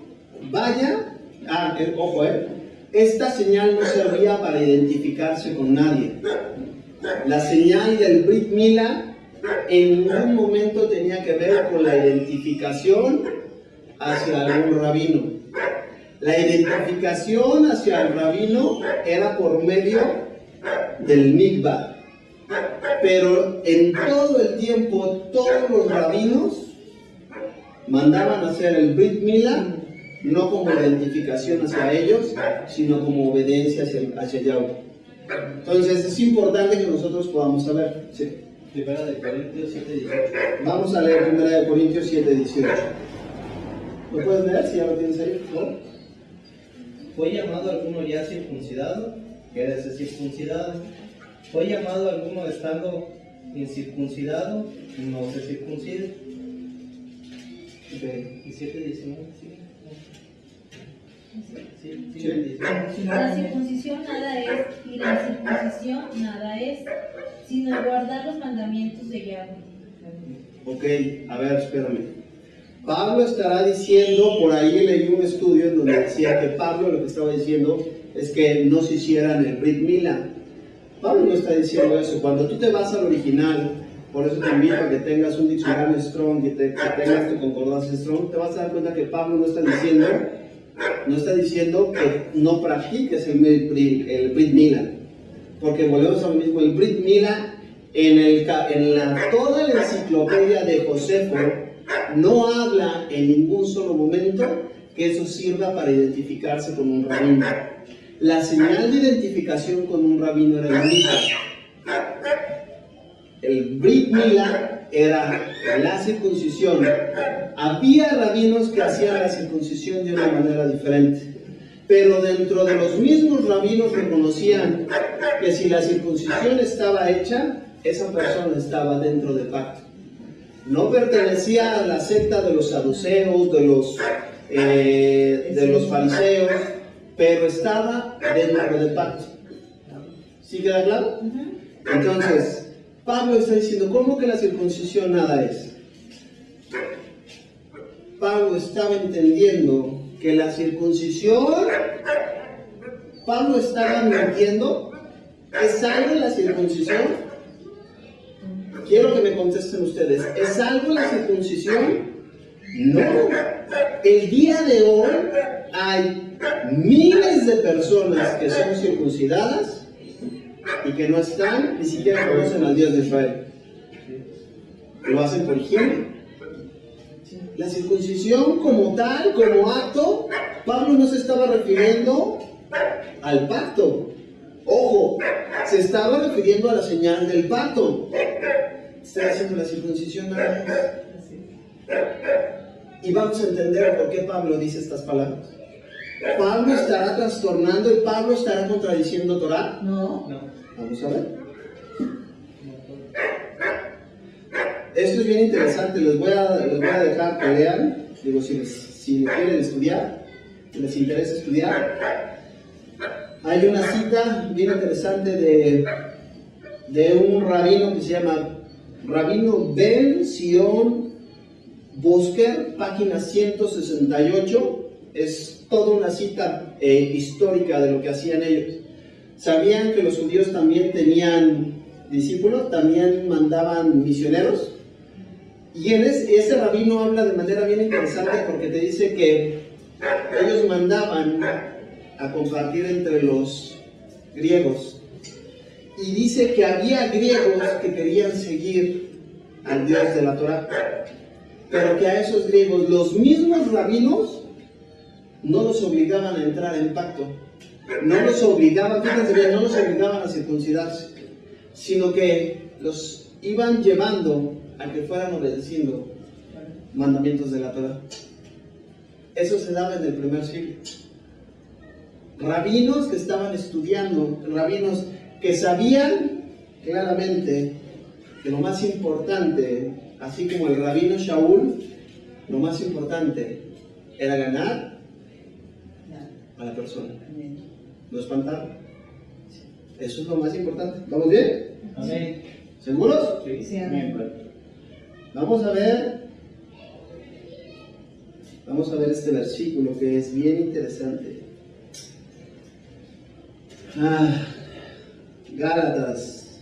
vaya, esta señal no servía para identificarse con nadie. La señal del Brit Mila en ningún momento tenía que ver con la identificación hacia algún rabino. La identificación hacia el rabino era por medio del mikvah. Pero en todo el tiempo, todos los rabinos mandaban hacer el Brit Mila no como identificación hacia ellos, sino como obediencia hacia Yahweh. Entonces es importante que nosotros podamos saber. Sí. Primera de Corintios 7:18. Vamos a leer Primera de Corintios 7:18. ¿Lo puedes leer si ya lo tienes ahí? ¿No? ¿Fue llamado alguno ya circuncidado? Quédese circuncidado. ¿Fue llamado alguno estando incircuncidado? No se circuncide. Okay. ¿Y 7:19? Sí. La circuncisión nada es, y la incircuncisión nada es, sino guardar los mandamientos de Yahweh. Ok, a ver, espérame. Pablo estará diciendo, por ahí leí un estudio en donde decía que Pablo lo que estaba diciendo es que no se hicieran el Brit Mila. Pablo no está diciendo eso. Cuando tú te vas al original, por eso te invito a que tengas un diccionario Strong, que tengas tu concordancia Strong, te vas a dar cuenta que Pablo no está diciendo que no practiques el Brit Mila. Porque volvemos a lo mismo, el Brit Mila toda la enciclopedia de Josefo no habla en ningún solo momento que eso sirva para identificarse con un rabino. La señal de identificación con un rabino era la misma. El Brit Mila era la circuncisión. Había rabinos que hacían la circuncisión de una manera diferente, pero dentro de los mismos rabinos reconocían que si la circuncisión estaba hecha, esa persona estaba dentro del pacto. No pertenecía a la secta de los saduceos, de los fariseos, pero estaba dentro del pacto. ¿Sí queda claro? Entonces, Pablo está diciendo, ¿cómo que la circuncisión nada es? Pablo estaba entendiendo que la circuncisión, Pablo estaba mintiendo. ¿Es algo la circuncisión? Quiero que me contesten ustedes. ¿Es algo la circuncisión? No. El día de hoy hay miles de personas que son circuncidadas y que no están, ni siquiera conocen al Dios de Israel. Lo hacen por higiene. La circuncisión como tal, como acto, Pablo no se estaba refiriendo al pacto. Ojo, se estaba refiriendo a la señal del pacto. Está haciendo la circuncisión nada más. Y vamos a entender por qué Pablo dice estas palabras. ¿Pablo estará trastornando y Pablo estará contradiciendo Torah? No. Vamos a ver. Esto es bien interesante, les voy a dejar que lean. Digo, si lo quieren estudiar, si les interesa estudiar. Hay una cita bien interesante de un rabino que se llama Rabino Ben Sion Bosker, página 168. Es toda una cita histórica de lo que hacían ellos. Sabían que los judíos también tenían discípulos, también mandaban misioneros. Y ese rabino habla de manera bien interesante porque te dice que ellos mandaban a compartir entre los griegos. Y dice que había griegos que querían seguir al Dios de la Torah, pero que a esos griegos los mismos rabinos no los obligaban a entrar en pacto. No los obligaban, fíjense bien, no los obligaban a circuncidarse, sino que los iban llevando a que fueran obedeciendo mandamientos de la Torah. Eso se daba en el primer siglo. Rabinos que estaban estudiando, rabinos que sabían claramente que lo más importante, así como el rabino Shaul, lo más importante era ganar a la persona, no espantar. Eso es lo más importante. ¿Vamos bien? Amén. ¿Seguros? Sí, amén. Vamos a ver este versículo que es bien interesante. Gálatas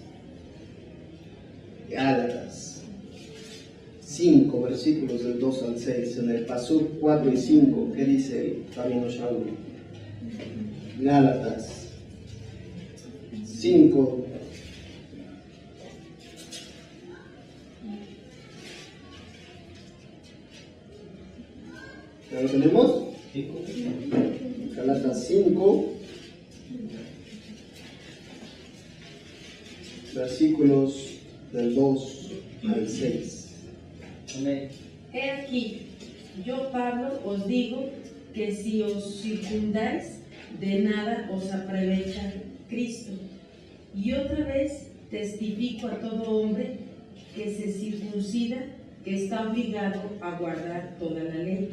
5, versículos del 2 al 6, en el Pasuk 4 y 5, ¿qué dice el rabino Shaul? Gálatas 5. ¿Ya lo tenemos? Gálatas 5, versículos del 2 al 6. Amén. He aquí, yo Pablo os digo que si os circundáis, de nada os aprovecha Cristo. Y otra vez testifico a todo hombre que se circuncida, que está obligado a guardar toda la ley.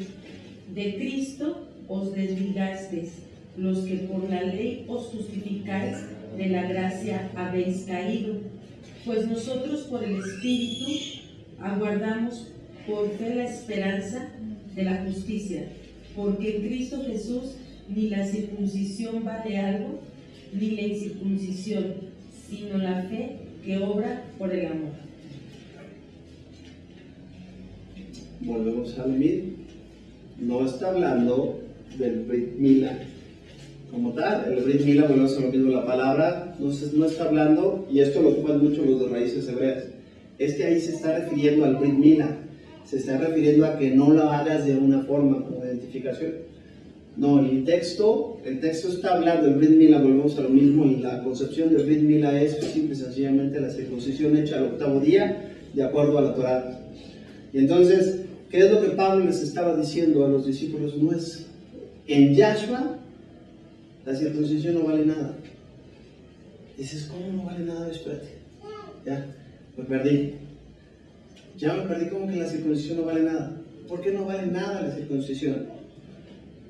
De Cristo os desligasteis, los que por la ley os justificáis, de la gracia habéis caído. Pues nosotros por el Espíritu aguardamos por fe la esperanza de la justicia, porque en Cristo Jesús ni la circuncisión vale algo, ni la incircuncisión, sino la fe que obra por el amor. Volvemos a vivir. No está hablando del Brit Mila como tal. El Brit Mila, volvemos a lo mismo, la palabra no está hablando, y esto lo ocupan mucho los de raíces hebreas. Ahí se está refiriendo al Brit Mila, se está refiriendo a que no lo hagas de una forma como identificación. No, el texto está hablando del Brit Mila, volvemos a lo mismo, y la concepción del Brit Mila es simple y sencillamente la circuncisión hecha al 8º día de acuerdo a la Torá. Y entonces, ¿qué es lo que Pablo les estaba diciendo a los discípulos? No es en Yahshua, la circuncisión no vale nada. Dices, ¿cómo no vale nada? Espérate, ya, me perdí. Ya me perdí, como que la circuncisión no vale nada. ¿Por qué no vale nada la circuncisión?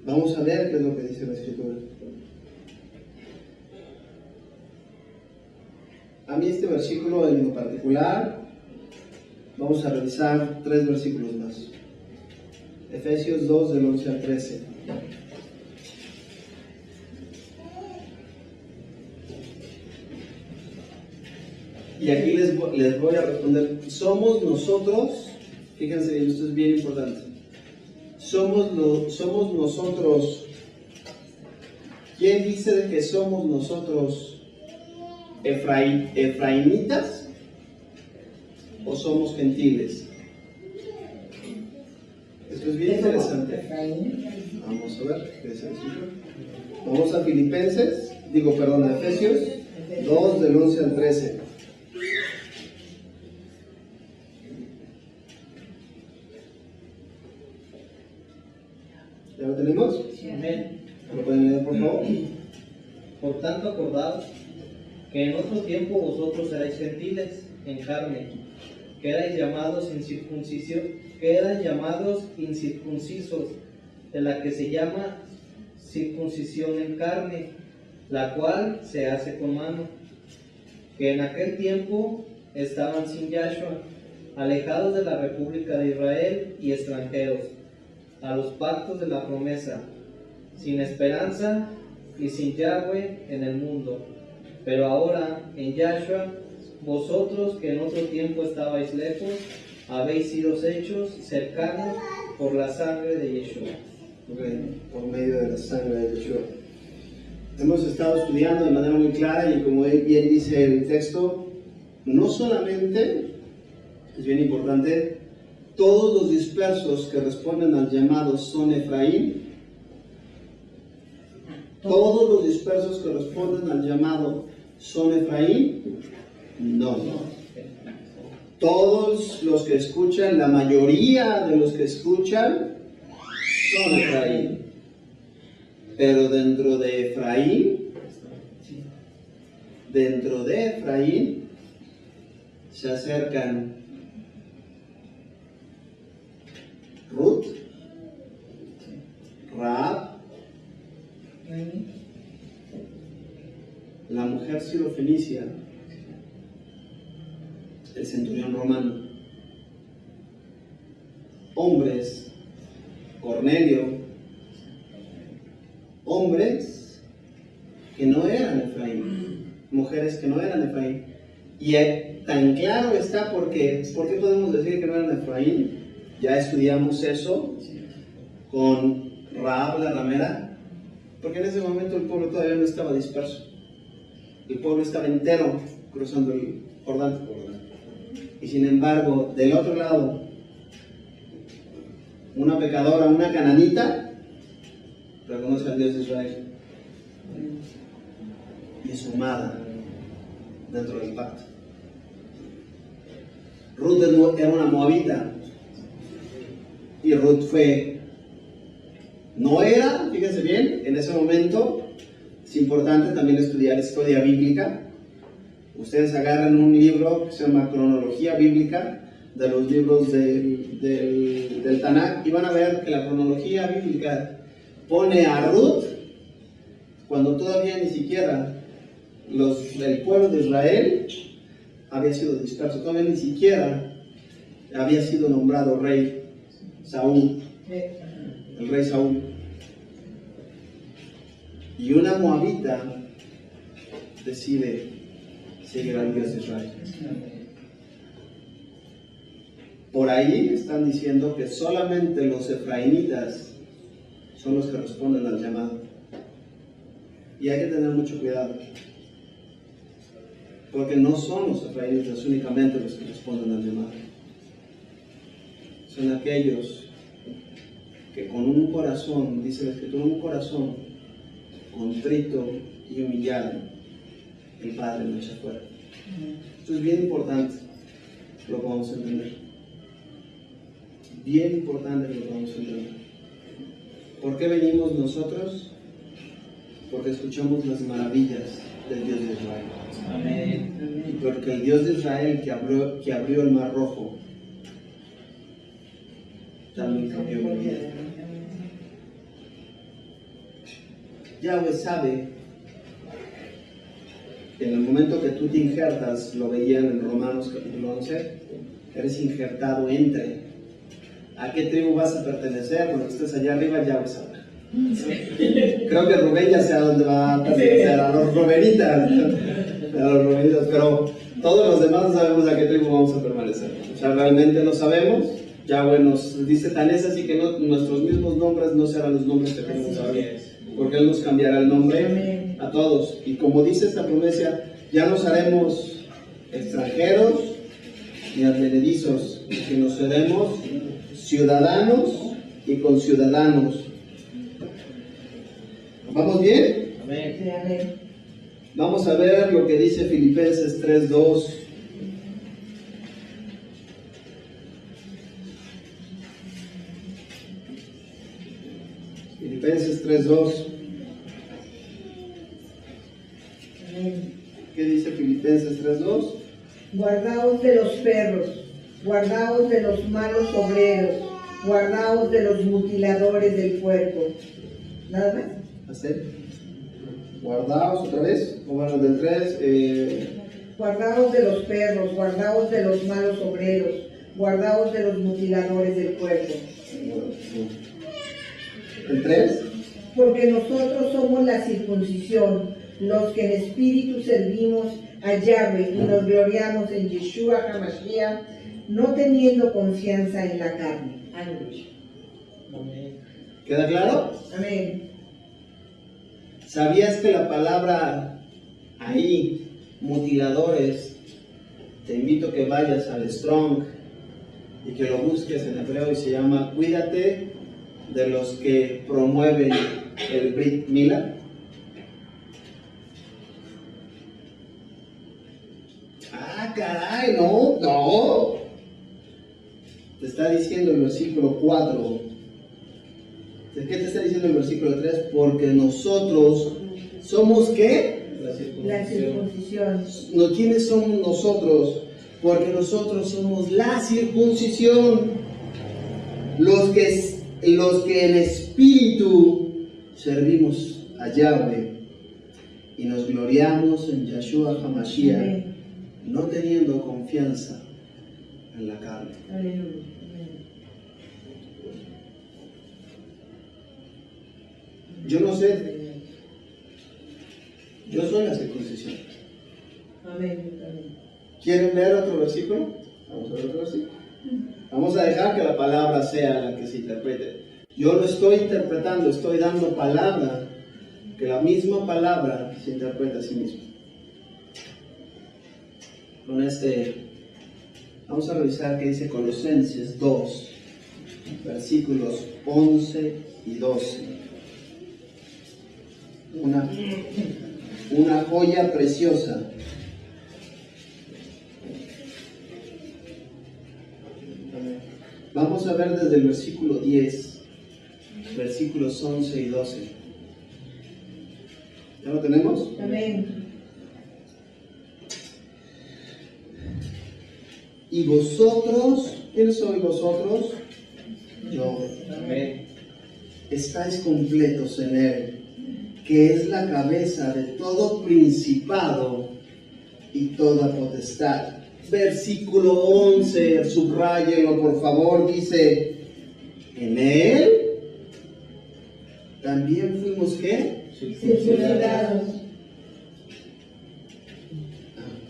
Vamos a ver qué es lo que dice la Escritura. A mí este versículo en lo particular, vamos a revisar 3 versículos más. Efesios 2 del 11 al 13. Y aquí les voy a responder, somos nosotros, fíjense bien, esto es bien importante, somos nosotros, ¿quién dice que somos nosotros efraimitas o somos gentiles? Esto es bien interesante. Vamos a ver, ¿qué es eso? Vamos a Efesios 2 del 11 al 13. ¿Ya lo tenemos? Amén. ¿Lo pueden leer, por favor? Por tanto, acordaos que en otro tiempo vosotros erais gentiles en carne, que erais llamados incircuncisos, de la que se llama circuncisión en carne, la cual se hace con mano, que en aquel tiempo estaban sin Yahshua, alejados de la República de Israel y extranjeros a los pactos de la promesa, sin esperanza y sin Yahweh en el mundo. Pero ahora en Yahshua, vosotros que en otro tiempo estabais lejos, habéis sido hechos cercanos por la sangre de Yeshua. Por medio de la sangre de Yeshua. Hemos estado estudiando de manera muy clara y como bien dice el texto, no solamente, es bien importante, todos los dispersos que responden al llamado son Efraín. Todos los dispersos que responden al llamado son Efraín. No. Todos los que escuchan, la mayoría de los que escuchan son Efraín. Pero dentro de Efraín se acercan Ruth, Rahab, la mujer sirofenicia, el centurión romano, hombres, Cornelio, hombres que no eran Efraín, mujeres que no eran Efraín. Y tan claro está porque, ¿por qué podemos decir que no eran Efraín? Ya estudiamos eso con Rahab la ramera, porque en ese momento el pueblo todavía no estaba disperso. El pueblo estaba entero cruzando el Jordán. Y sin embargo, del otro lado, una pecadora, una cananita, reconoce al Dios de Israel y es sumada dentro del pacto. Ruth era una moabita y Ruth no era, fíjense bien, en ese momento es importante también estudiar historia bíblica. Ustedes agarran un libro que se llama Cronología Bíblica de los libros del Tanakh y van a ver que la cronología bíblica pone a Ruth cuando todavía ni siquiera el pueblo de Israel había sido disperso, todavía ni siquiera había sido nombrado rey Saúl, el rey Saúl. Y una moabita decide seguir al Dios de Israel. Por ahí están diciendo que solamente los efraínitas son los que responden al llamado. Y hay que tener mucho cuidado, porque no son los efraínitas únicamente los que responden al llamado. Son aquellos que con un corazón, dice la Escritura, un corazón contrito y humillado, el Padre lo echa fuera. Esto es bien importante que lo podamos entender. Bien importante que lo podamos entender. ¿Por qué venimos nosotros? Porque escuchamos las maravillas del Dios de Israel. Amén. Porque el Dios de Israel que abrió el Mar Rojo también cambió mi vida. Yahweh sabe que en el momento que tú te injertas, lo veían en Romanos capítulo 11, eres injertado entre. ¿A qué tribu vas a pertenecer? Cuando estés allá arriba, Yahweh sabe. Creo que Rubén ya sé a dónde va a pertenecer, a los Rubenitas, pero todos los demás no sabemos a qué tribu vamos a permanecer. O sea, realmente no sabemos. Yahweh nos dice, tan es así que nuestros mismos nombres no serán los nombres que tenemos ahora, porque Él nos cambiará el nombre a todos. Y como dice esta promesa, ya nos haremos extranjeros ni advenedizos, sino seremos ciudadanos y conciudadanos. ¿Vamos bien? Amén. Sí, amén. Vamos a ver lo que dice Filipenses 3:2. Filipenses 3:2. Amén. ¿Qué dice Filipenses 3:2? Guardaos de los perros, guardaos de los malos obreros, guardaos de los mutiladores del cuerpo. ¿Nada más? ¿Así? Guardaos otra vez. O bueno, del 3. Guardaos de los perros, guardaos de los malos obreros, guardaos de los mutiladores del cuerpo. ¿El 3? Porque nosotros somos la circuncisión, los que en espíritu servimos a Yahweh y nos gloriamos en Yeshua HaMashiach, no teniendo confianza en la carne. Aleluya. Amén. ¿Queda claro? Amén. ¿Sabías que la palabra ahí, mutiladores, te invito a que vayas al Strong y que lo busques en hebreo y se llama cuídate de los que promueven el Brit Mila? Ah, caray, no. Te está diciendo el versículo 4. ¿Qué te está diciendo el versículo 3? Porque nosotros somos ¿qué? La circuncisión. ¿No? ¿Quiénes somos nosotros? Porque nosotros somos la circuncisión. Los que en espíritu servimos a Yahweh y nos gloriamos en Yeshua HaMashiach, Amén. no teniendo confianza en la carne. Aleluya. Yo no sé, yo soy la circuncisión. Amén. Amén. ¿Quieren ver otro versículo? Vamos a ver otro versículo. Vamos a dejar que la palabra sea la que se interprete. Yo lo estoy interpretando, estoy dando palabra, que la misma palabra se interpreta a sí misma. Con vamos a revisar qué dice Colosenses 2, versículos 11 y 12. Una joya preciosa. Vamos a ver desde el versículo 10, versículos 11 y 12. ¿Ya lo tenemos? Amén. Y vosotros, ¿quiénes sois vosotros? Yo. Amén. Estáis completos en Él, que es la cabeza de todo principado y toda potestad. Versículo 11, subráyenlo por favor, dice, en Él también fuimos ¿qué? Circuncidados.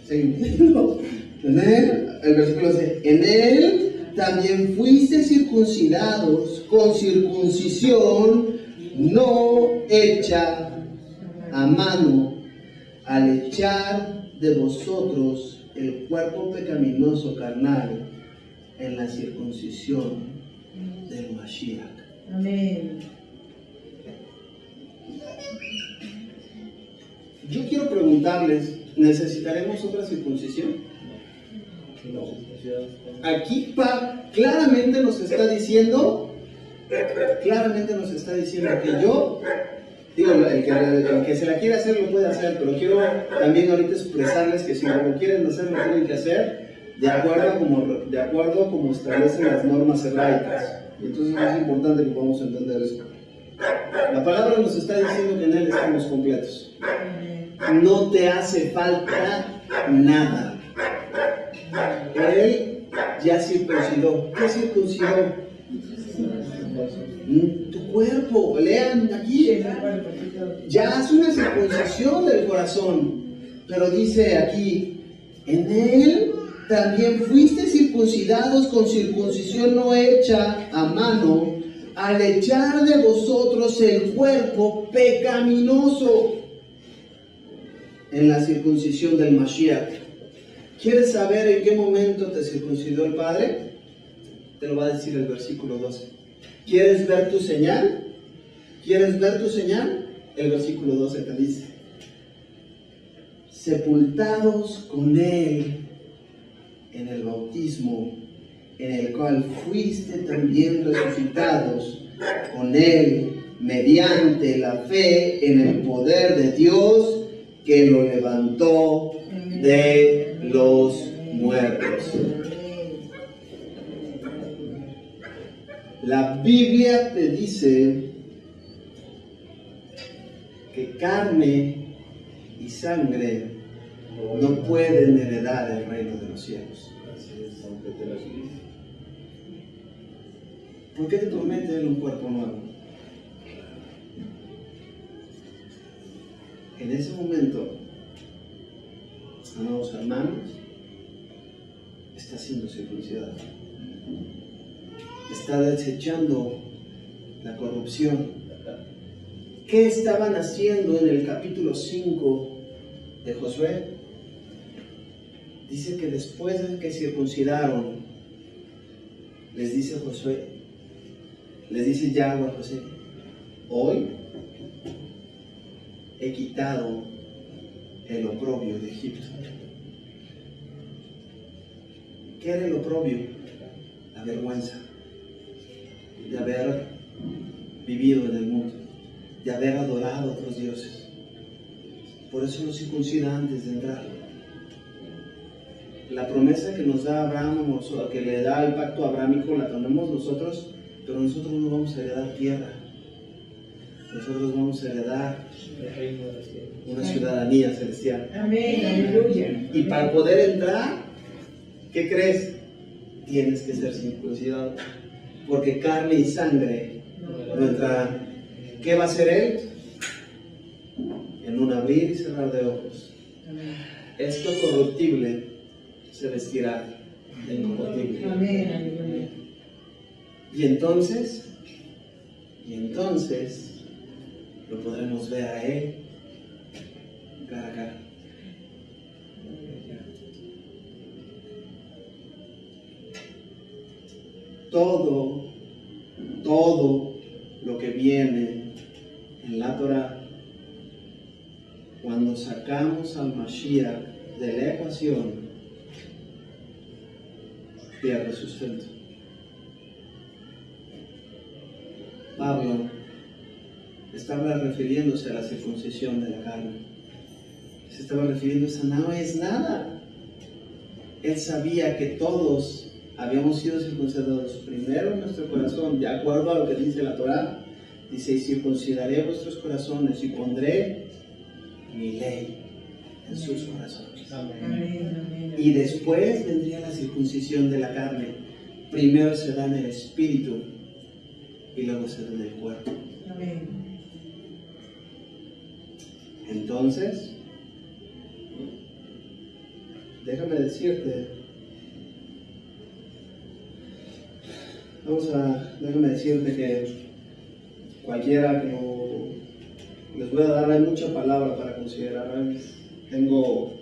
Seguimos. En Él, el versículo dice, en Él también fuiste circuncidados con circuncisión no hecha a mano, al echar de vosotros el cuerpo pecaminoso carnal en la circuncisión del Mashiach. Amén. Yo quiero preguntarles, ¿necesitaremos otra circuncisión? Aquí claramente nos está diciendo que yo, digo, el que se la quiere hacer lo puede hacer, pero quiero también ahorita expresarles que si lo quieren hacer, lo tienen que hacer de acuerdo como establecen las normas hebraicas. Y entonces es importante que podamos entender eso. La palabra nos está diciendo que en Él estamos completos. No te hace falta nada. Él ya circuncidó. ¿Qué circuncidó? Tu cuerpo. Lean aquí. Ya hace una circuncisión del corazón. Pero dice aquí, en Él también fuiste circuncidados con circuncisión no hecha a mano, al echar de vosotros el cuerpo pecaminoso en la circuncisión del Mashiach. ¿Quieres saber en qué momento te circuncidó el Padre? Te lo va a decir el versículo 12. ¿Quieres ver tu señal? ¿Quieres ver tu señal? El versículo 12 te dice: sepultados con Él en el bautismo, en el cual fuiste también resucitados con Él mediante la fe en el poder de Dios que lo levantó de los muertos. La Biblia te dice que carne y sangre no pueden heredar el reino de los cielos. ¿Por qué te promete Él un cuerpo nuevo? En ese momento, amados hermanos, está siendo circuncidado. Está desechando la corrupción. ¿Qué estaban haciendo en el capítulo 5 de Josué? Dice que después de que circuncidaron, les dice Josué, les dice Yahweh a José: hoy he quitado el oprobio de Egipto. ¿Qué era el oprobio? La vergüenza de haber vivido en el mundo, de haber adorado a otros dioses. Por eso lo circuncida antes de entrar. La promesa que nos da Abraham, que le da el pacto abrámico, la tenemos nosotros, pero nosotros no vamos a heredar tierra. Nosotros vamos a heredar una ciudadanía celestial. Amén, aleluya. Y para poder entrar, ¿qué crees? Tienes que ser circuncidado, porque carne y sangre no entrarán. ¿Qué va a hacer Él? En un abrir y cerrar de ojos, esto corruptible se vestirá de incorruptible. Amén, aleluya. Y entonces lo podremos ver a Él cara a cara. Todo lo que viene en la Torah, cuando sacamos al Mashiach de la ecuación, pierde sustento. Pablo estaba refiriéndose a la circuncisión de la carne. Se estaba refiriendo a esa no es nada. Él sabía que todos habíamos sido circuncidados primero en nuestro corazón, de acuerdo a lo que dice la Torá. Dice: y circuncidaré vuestros corazones y pondré mi ley en sus corazones. Amén. Y después vendría la circuncisión de la carne. Primero se da en el espíritu y luego se da en el cuerpo. Amén. Entonces, déjame decirte, déjame decirte que cualquiera que les voy a dar, hay mucha palabra para considerar. Tengo,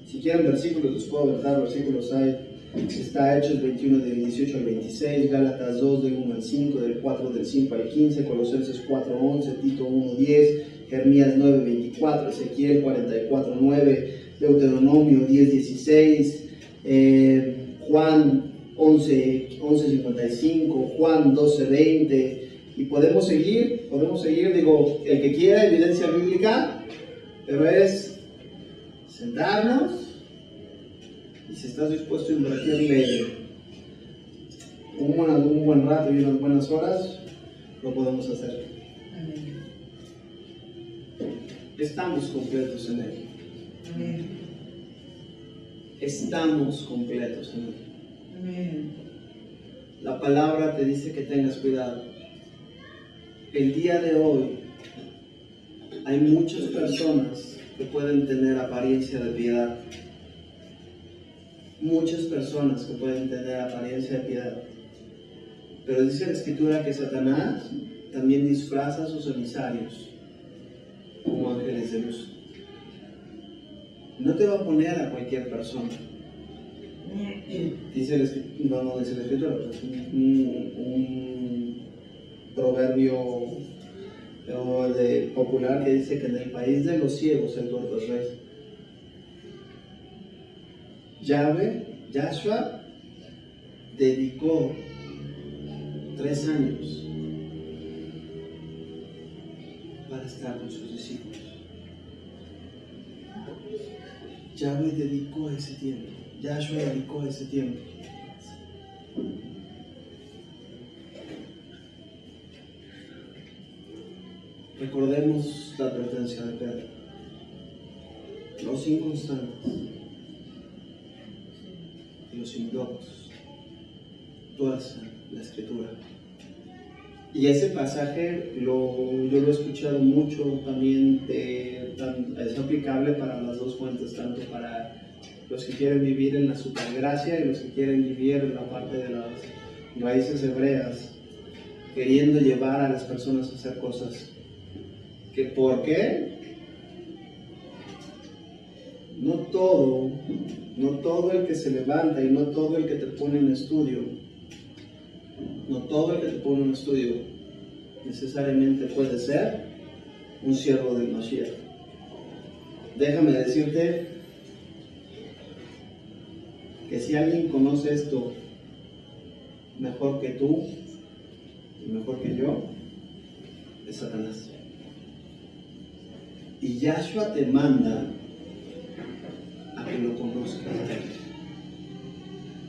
si quieren versículos, les puedo dar versículos. Está Hechos 21 del 18 al 26, Gálatas 2 del 1 al 5, del 4 del 5 al 15, Colosenses 4, 11, Tito 1, 10, Jeremías 9, 24, Ezequiel 44, 9, Deuteronomio 10, 16, Juan 11, 55, Juan 12, 20, y podemos seguir, digo, el que quiera evidencia bíblica, pero es sentarnos, y si estás dispuesto a invertirle un buen rato y unas buenas horas, lo podemos hacer. Amén. Estamos completos en Él. Amén. Estamos completos en Él. Amén. La palabra te dice que tengas cuidado. El día de hoy hay muchas personas que pueden tener apariencia de piedad. Muchas personas que pueden tener apariencia de piedad. Pero dice la Escritura que Satanás también disfraza a sus emisarios como ángeles de luz. No te va a poner a cualquier persona. Dice la Escritura, no dice la Escritura, pero es un proverbio popular que dice que en el país de los ciegos el tuerto es rey. Yahshua dedicó 3 años para estar con sus discípulos. Yahweh dedicó ese tiempo. Yahshua dedicó ese tiempo. Recordemos la advertencia de Pedro. Los inconstantes, los indoctos, tuerzan la Escritura. Y ese pasaje yo lo he escuchado mucho también, es aplicable para las dos fuentes, tanto para los que quieren vivir en la supergracia y los que quieren vivir en la parte de las raíces hebreas, queriendo llevar a las personas a hacer cosas. ¿Que por qué? No todo el que se levanta y no todo el que te pone en estudio, necesariamente puede ser un siervo del Mashiach. Déjame decirte que si alguien conoce esto mejor que tú y mejor que yo, es Satanás. Y Yahshua te manda a que lo conozcas.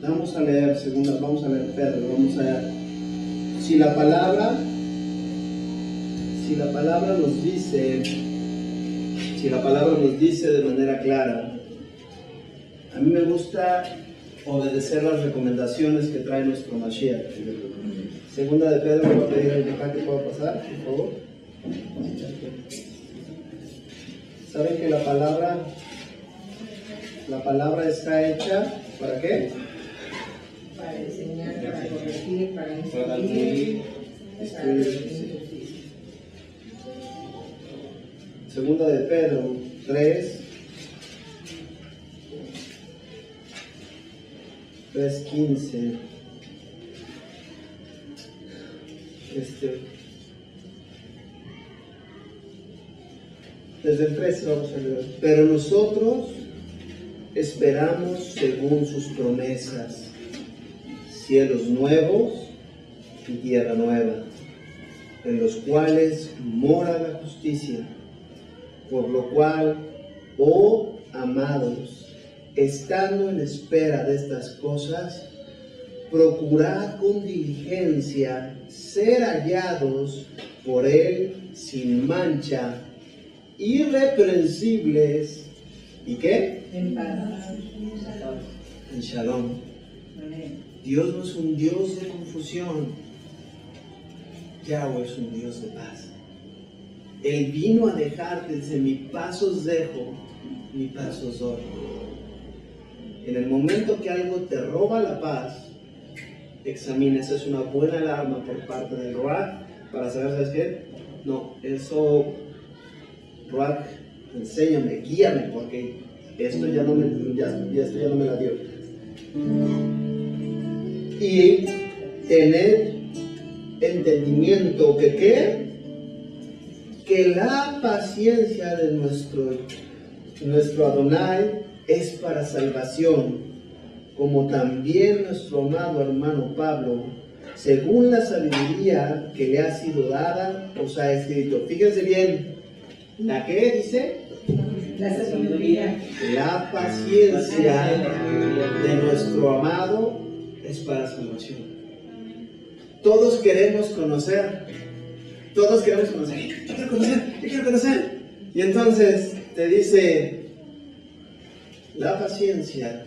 Vamos a leer Pedro, si la palabra nos dice de manera clara, a mí me gusta obedecer las recomendaciones que trae nuestro Mashiach. Segunda de Pedro, me voy a pedir al Yohán que pueda pasar, por favor. ¿Saben que la palabra está hecha ¿para qué? Para enseñar, para corregir, para instruir, para instruir. Segunda de Pedro 3:15. Desde el 13 vamos a leer. Pero nosotros esperamos según sus promesas, cielos nuevos y tierra nueva, en los cuales mora la justicia. Por lo cual, oh amados, estando en espera de estas cosas, procurad con diligencia ser hallados por Él sin mancha, irreprensibles, ¿y qué? En paz. En Shalom. Amén. Dios no es un Dios de confusión. Yahweh es un Dios de paz. Él vino a dejarte, dice, mi paz os dejo, mi paz os doy. En el momento que algo te roba la paz, examina, esa es una buena alarma por parte del Ruach para saber, ¿sabes qué? No, eso, Ruach, enséñame, guíame, porque esto ya no me la dio. Y tener entendimiento que ¿qué? Que la paciencia de nuestro Adonai es para salvación, como también nuestro amado hermano Pablo, según la sabiduría que le ha sido dada, os ha escrito. Fíjense bien, ¿la qué dice? La sabiduría. La paciencia de nuestro amado es para salvación. todos queremos conocer. Todos queremos conocer. Yo quiero conocer, yo quiero conocer. Y entonces te dice, la paciencia.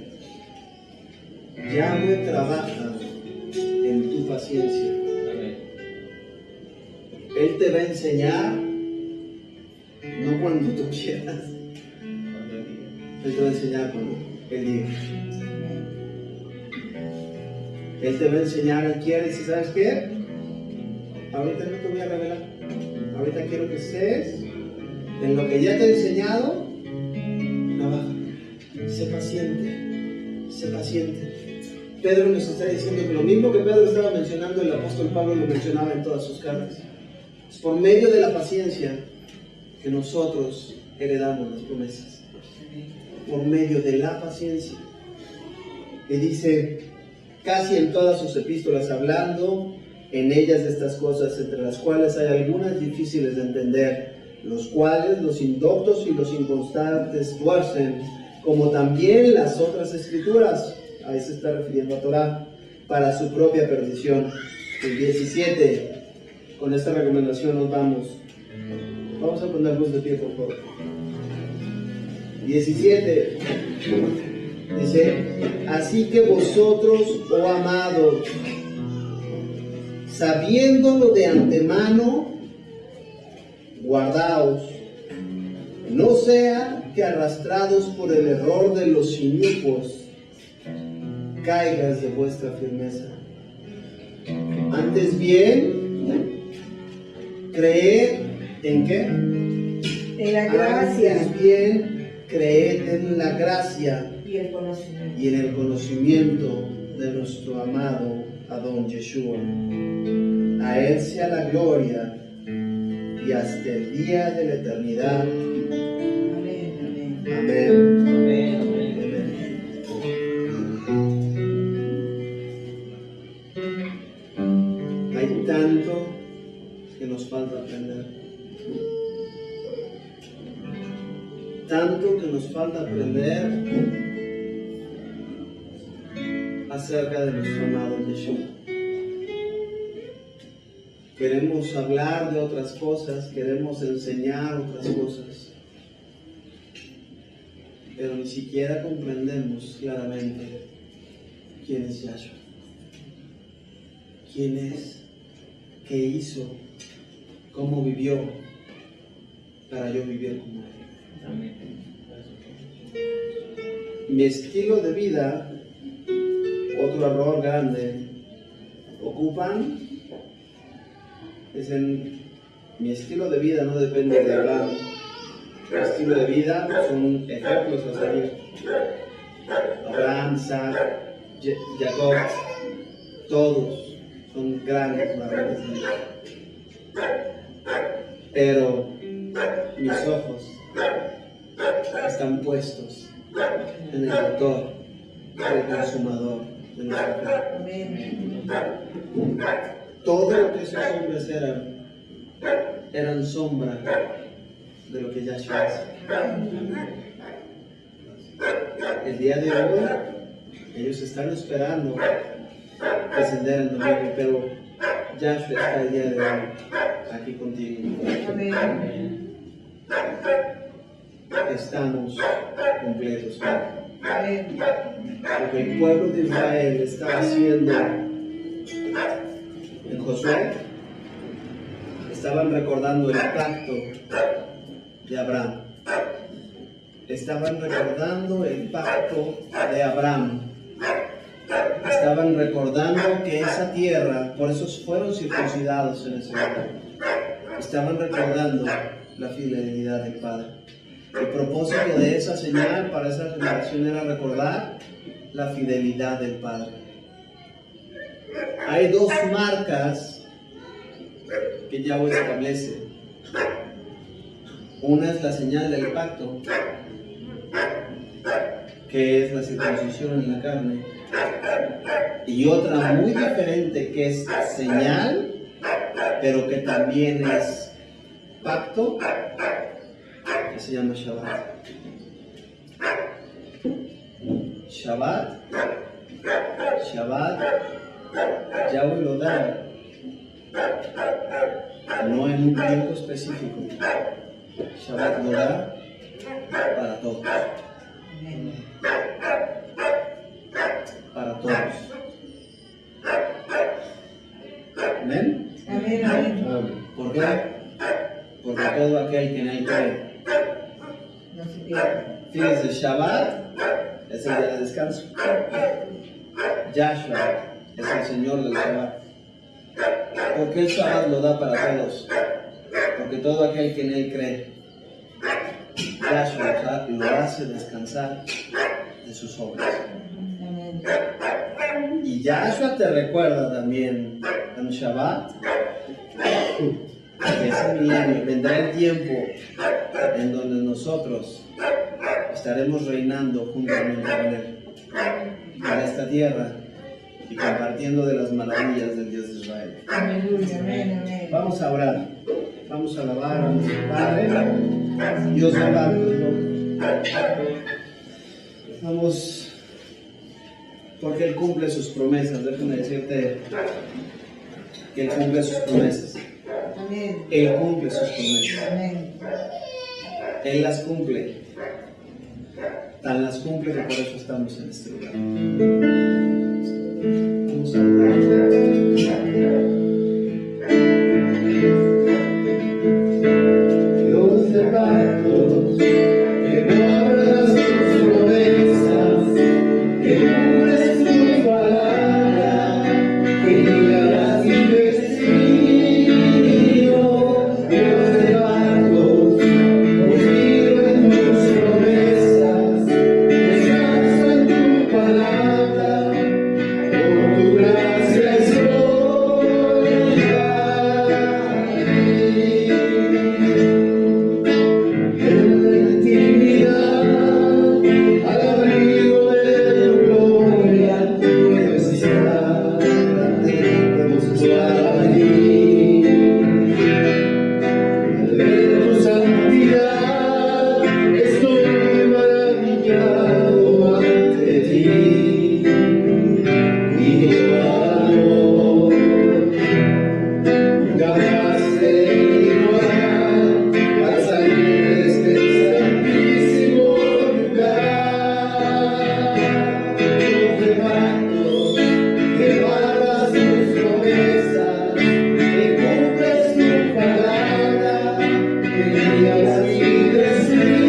Yahweh trabaja en tu paciencia. Él te va a enseñar, no cuando tú quieras. Él te va a enseñar cuando Él diga. Él te va a enseñar, Él quiere, y si sabes qué, ahorita no te voy a revelar. Ahorita quiero que estés en lo que ya te he enseñado. Trabaja. Sé paciente. Sé paciente. Pedro nos está diciendo que lo mismo que Pedro estaba mencionando, el apóstol Pablo lo mencionaba en todas sus cartas. Es por medio de la paciencia que nosotros heredamos las promesas. Por medio de la paciencia. Y dice, casi en todas sus epístolas, hablando en ellas de estas cosas, entre las cuales hay algunas difíciles de entender, los cuales los indoctos y los inconstantes tuercen, como también las otras escrituras. Ahí se está refiriendo a Torah, para su propia perdición. El 17, con esta recomendación nos vamos. Vamos a ponernos de pie, por favor. 17, dice, así que vosotros, oh amados, sabiéndolo de antemano, guardaos, no sea que arrastrados por el error de los inicuos, caigas de vuestra firmeza. Antes bien, creed en qué? En la gracia. Antes bien, creed en la gracia Y el conocimiento. y en el conocimiento de nuestro amado Adón Yeshua. A Él sea la gloria y hasta el día de la eternidad. Amén, amén. Amén. Amén, amén. Hay tanto que nos falta aprender. Tanto que nos falta aprender acerca de nuestro amado Yeshua. Queremos hablar de otras cosas, queremos enseñar otras cosas, pero ni siquiera comprendemos claramente quién es Yahshua, quién es, qué hizo, cómo vivió para yo vivir como Él. Mi estilo de vida, otro error grande, ocupan, mi estilo de vida no depende de Abraham. Mi estilo de vida son ejemplos a seguir. Abraham, Isaac, Jacob, todos son grandes varones de Dios. Pero mis ojos están puestos en el autor, el consumador de nuestra fe. Amén. Todo lo que esos hombres eran sombra de lo que Yahshua es. El día de hoy, ellos están esperando descender en domingo, pero Yahshua está el día de hoy aquí contigo. Amén. Estamos completos. Amén. Lo que el pueblo de Israel estaba haciendo en Josué, estaban recordando el pacto de Abraham. Estaban recordando el pacto de Abraham. Estaban recordando que esa tierra, por eso fueron circuncidados en ese lugar. Estaban recordando la fidelidad del Padre. El propósito de esa señal para esa generación era recordar la fidelidad del Padre. Hay dos marcas que Yahweh establece. Una es la señal del pacto, que es la circuncisión en la carne, y otra muy diferente que es señal, pero que también es pacto, que se llama Shabbat. Shabbat, Yahweh lo da no en un tiempo específico. Shabbat lo da para todos. Para todos. ¿Amén? Amén, amén. ¿Por qué? Porque todo aquel que en él cree. No se pierda. Fíjense, Shabbat es el día de descanso. Yahshua es el Señor del Shabbat. ¿Por qué el Shabbat lo da para todos? Porque todo aquel que en él cree, Yahshua lo hace descansar de sus obras. Amén. Y Yahshua te recuerda también en Shabbat que ese milenio vendrá el tiempo en donde nosotros estaremos reinando juntamente con Él para esta tierra y compartiendo de las maravillas del Dios de Israel. Aleluya, amén, amén. Vamos a orar, vamos a alabar a nuestro Padre, Dios de vamos, porque Él cumple sus promesas. Déjame decirte que Él cumple sus promesas. Amén. Él cumple sus promesas. Amén. Él las cumple. Tan las cumple que por eso estamos en este lugar. Vamos a orar. Dios de pactos, que guardas tus promesas, que cumples tu palabra, que guiarás mi destino. Dios de pactos, confío en tus promesas, descanso en tu palabra, por tu gracia es gloria a ti. En la intimidad, al abrigo de tu gloria, puedo estar allí. Al ver tu santidad, estoy maravillado ante ti. Y tu amor, capaz de igual, al salir de este santísimo lugar. Dios de pactos, que guardas tus promesas, que cumples tu palabra, que guías mi destino.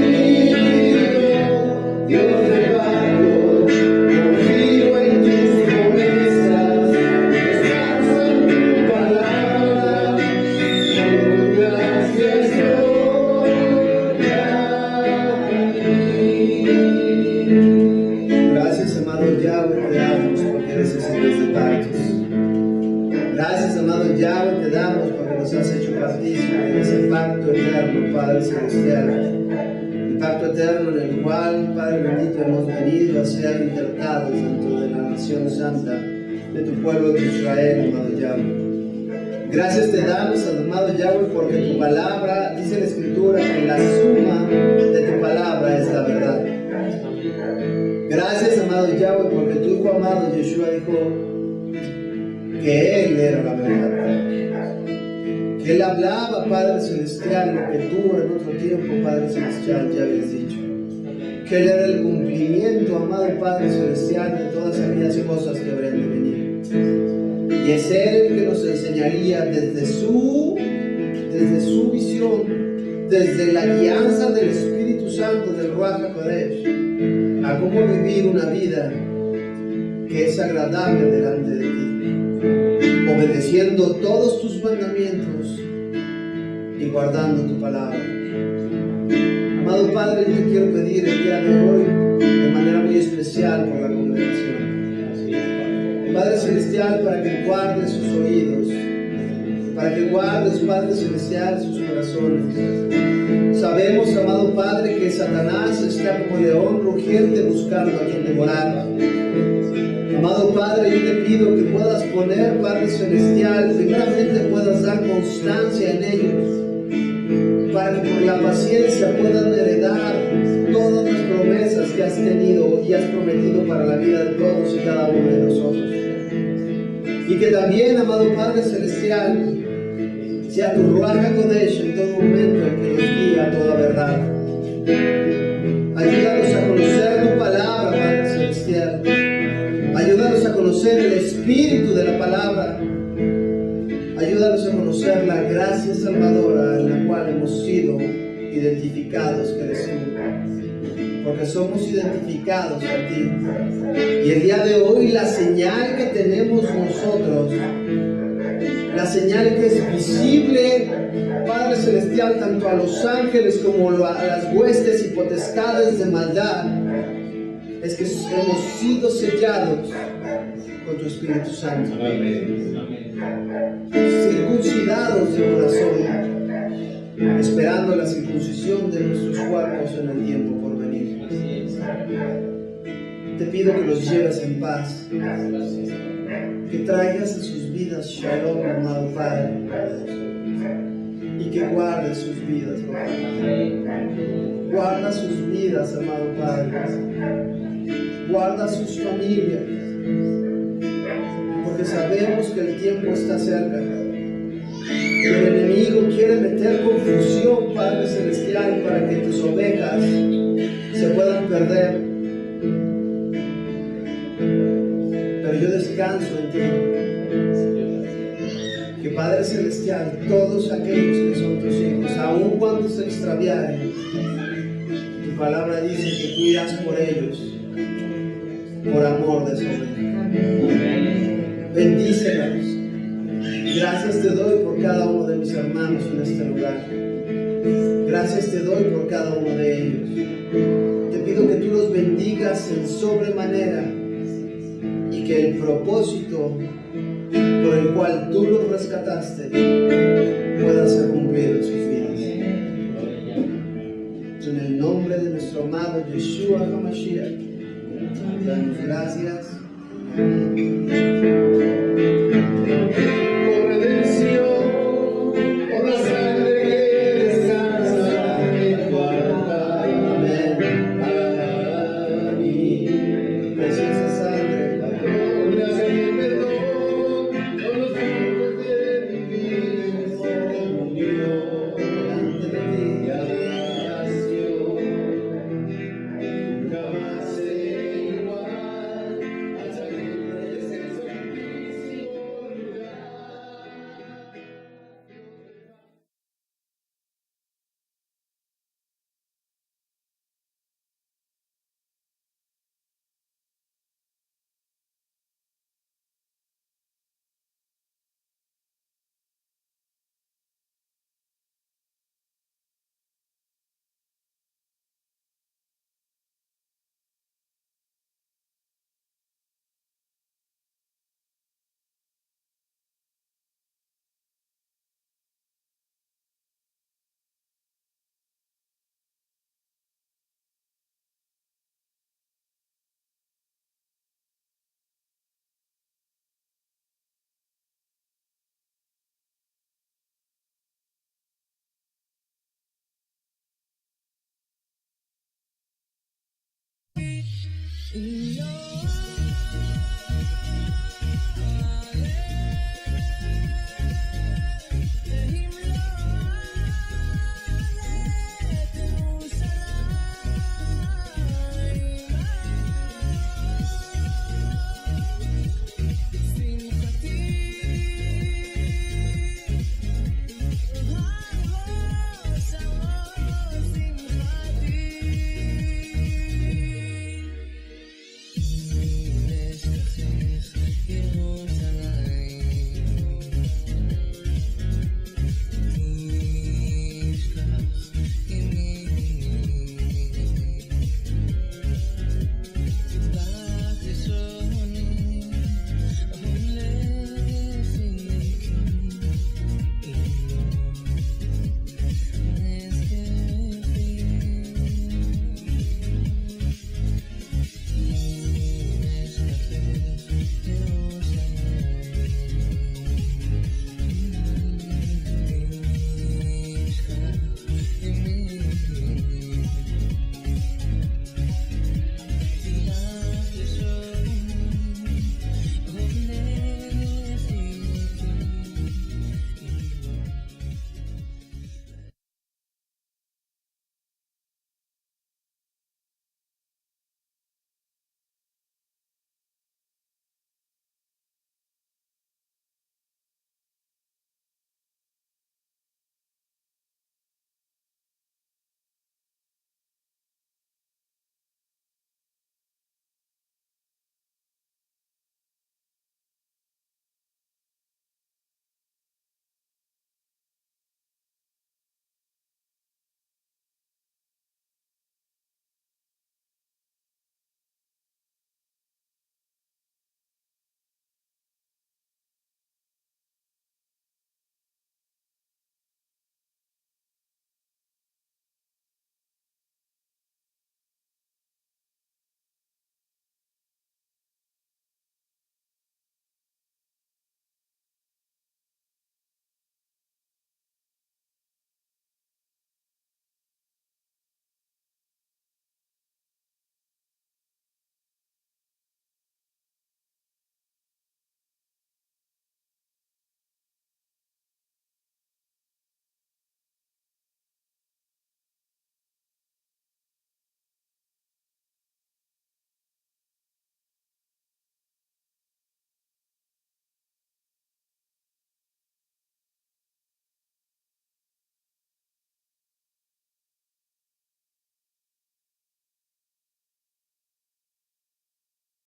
Dios de pactos, confío en tus promesas, descanso en tu palabra, por tu gracia es gloria a ti. Gracias, amado Yahweh, te damos porque eres ese Dios de pactos. Gracias, amado Yahweh, te damos porque nos has hecho partícipe de ese pacto eterno, Padre Celestial. El pacto eterno en el cual, Padre bendito, hemos venido a ser injertados dentro de la nación santa de tu pueblo de Israel, amado Yahweh. Gracias te damos, amado Yahweh, porque tu palabra, dice la Escritura, que la suma de tu palabra es la verdad. Gracias, amado Yahweh, porque tu Hijo amado Yeshua dijo que Él era la verdad. Que Él hablaba, Padre Celestial, lo que tú en otro tiempo, Padre Celestial, ya habías dicho. Que Él era el cumplimiento, amado Padre Celestial, de todas aquellas cosas que habrían de venir. Y es Él el que nos enseñaría desde su visión, desde la guianza del Espíritu Santo, del Ruach HaKodesh, a cómo vivir una vida que es agradable delante de ti, obedeciendo todos tus mandamientos y guardando tu palabra. Amado Padre, yo te quiero pedir el día de hoy de manera muy especial por la congregación. Padre Celestial, para que guardes sus oídos, para que guardes, Padre Celestial, sus corazones. Sabemos, amado Padre, que Satanás está como león rugiente buscando a quien devorar. Amado Padre, yo te pido que puedas poner, Padre Celestial, primeramente puedas dar constancia en ellos, para que por la paciencia puedan heredar todas las promesas que has tenido y has prometido para la vida de todos y cada uno de nosotros. Y Y que también, amado Padre Celestial, sea tu Ruach HaKodesh en todo momento el que nos guía a toda verdad. Ayúdanos a conocer tu palabra, Padre Celestial. Ayúdanos a conocer el espíritu de la palabra. Ayúdanos a conocer la gracia salvadora en la cual hemos sido identificados, que eres tú. Porque somos identificados a ti. Y el día de hoy la señal que tenemos nosotros, la señal que es visible, Padre Celestial, tanto a los ángeles como a las huestes y potestades de maldad, es que hemos sido sellados con tu Espíritu Santo. Circuncidados de corazón, esperando la circuncisión de nuestros cuerpos en el tiempo por venir. Te pido que los lleves en paz, que traigas a sus vidas Shalom, amado Padre, y que guardes sus vidas, Padre. Guarda sus vidas, amado Padre. Guarda sus familias, porque sabemos que el tiempo está cerca. El enemigo quiere meter confusión, Padre Celestial, para que tus ovejas se puedan perder. Pero yo descanso en ti. Que Padre Celestial, todos aquellos que son tus hijos, aun cuando se extraviaren, tu palabra dice que tú irás por ellos, por amor de su oveja. Bendícelos. Gracias te doy por cada uno de mis hermanos en este lugar. Gracias te doy por cada uno de ellos. Te pido que tú los bendigas en sobremanera y que el propósito por el cual tú los rescataste pueda ser cumplido en sus vidas. En el nombre de nuestro amado Yeshua HaMashiach, damos gracias.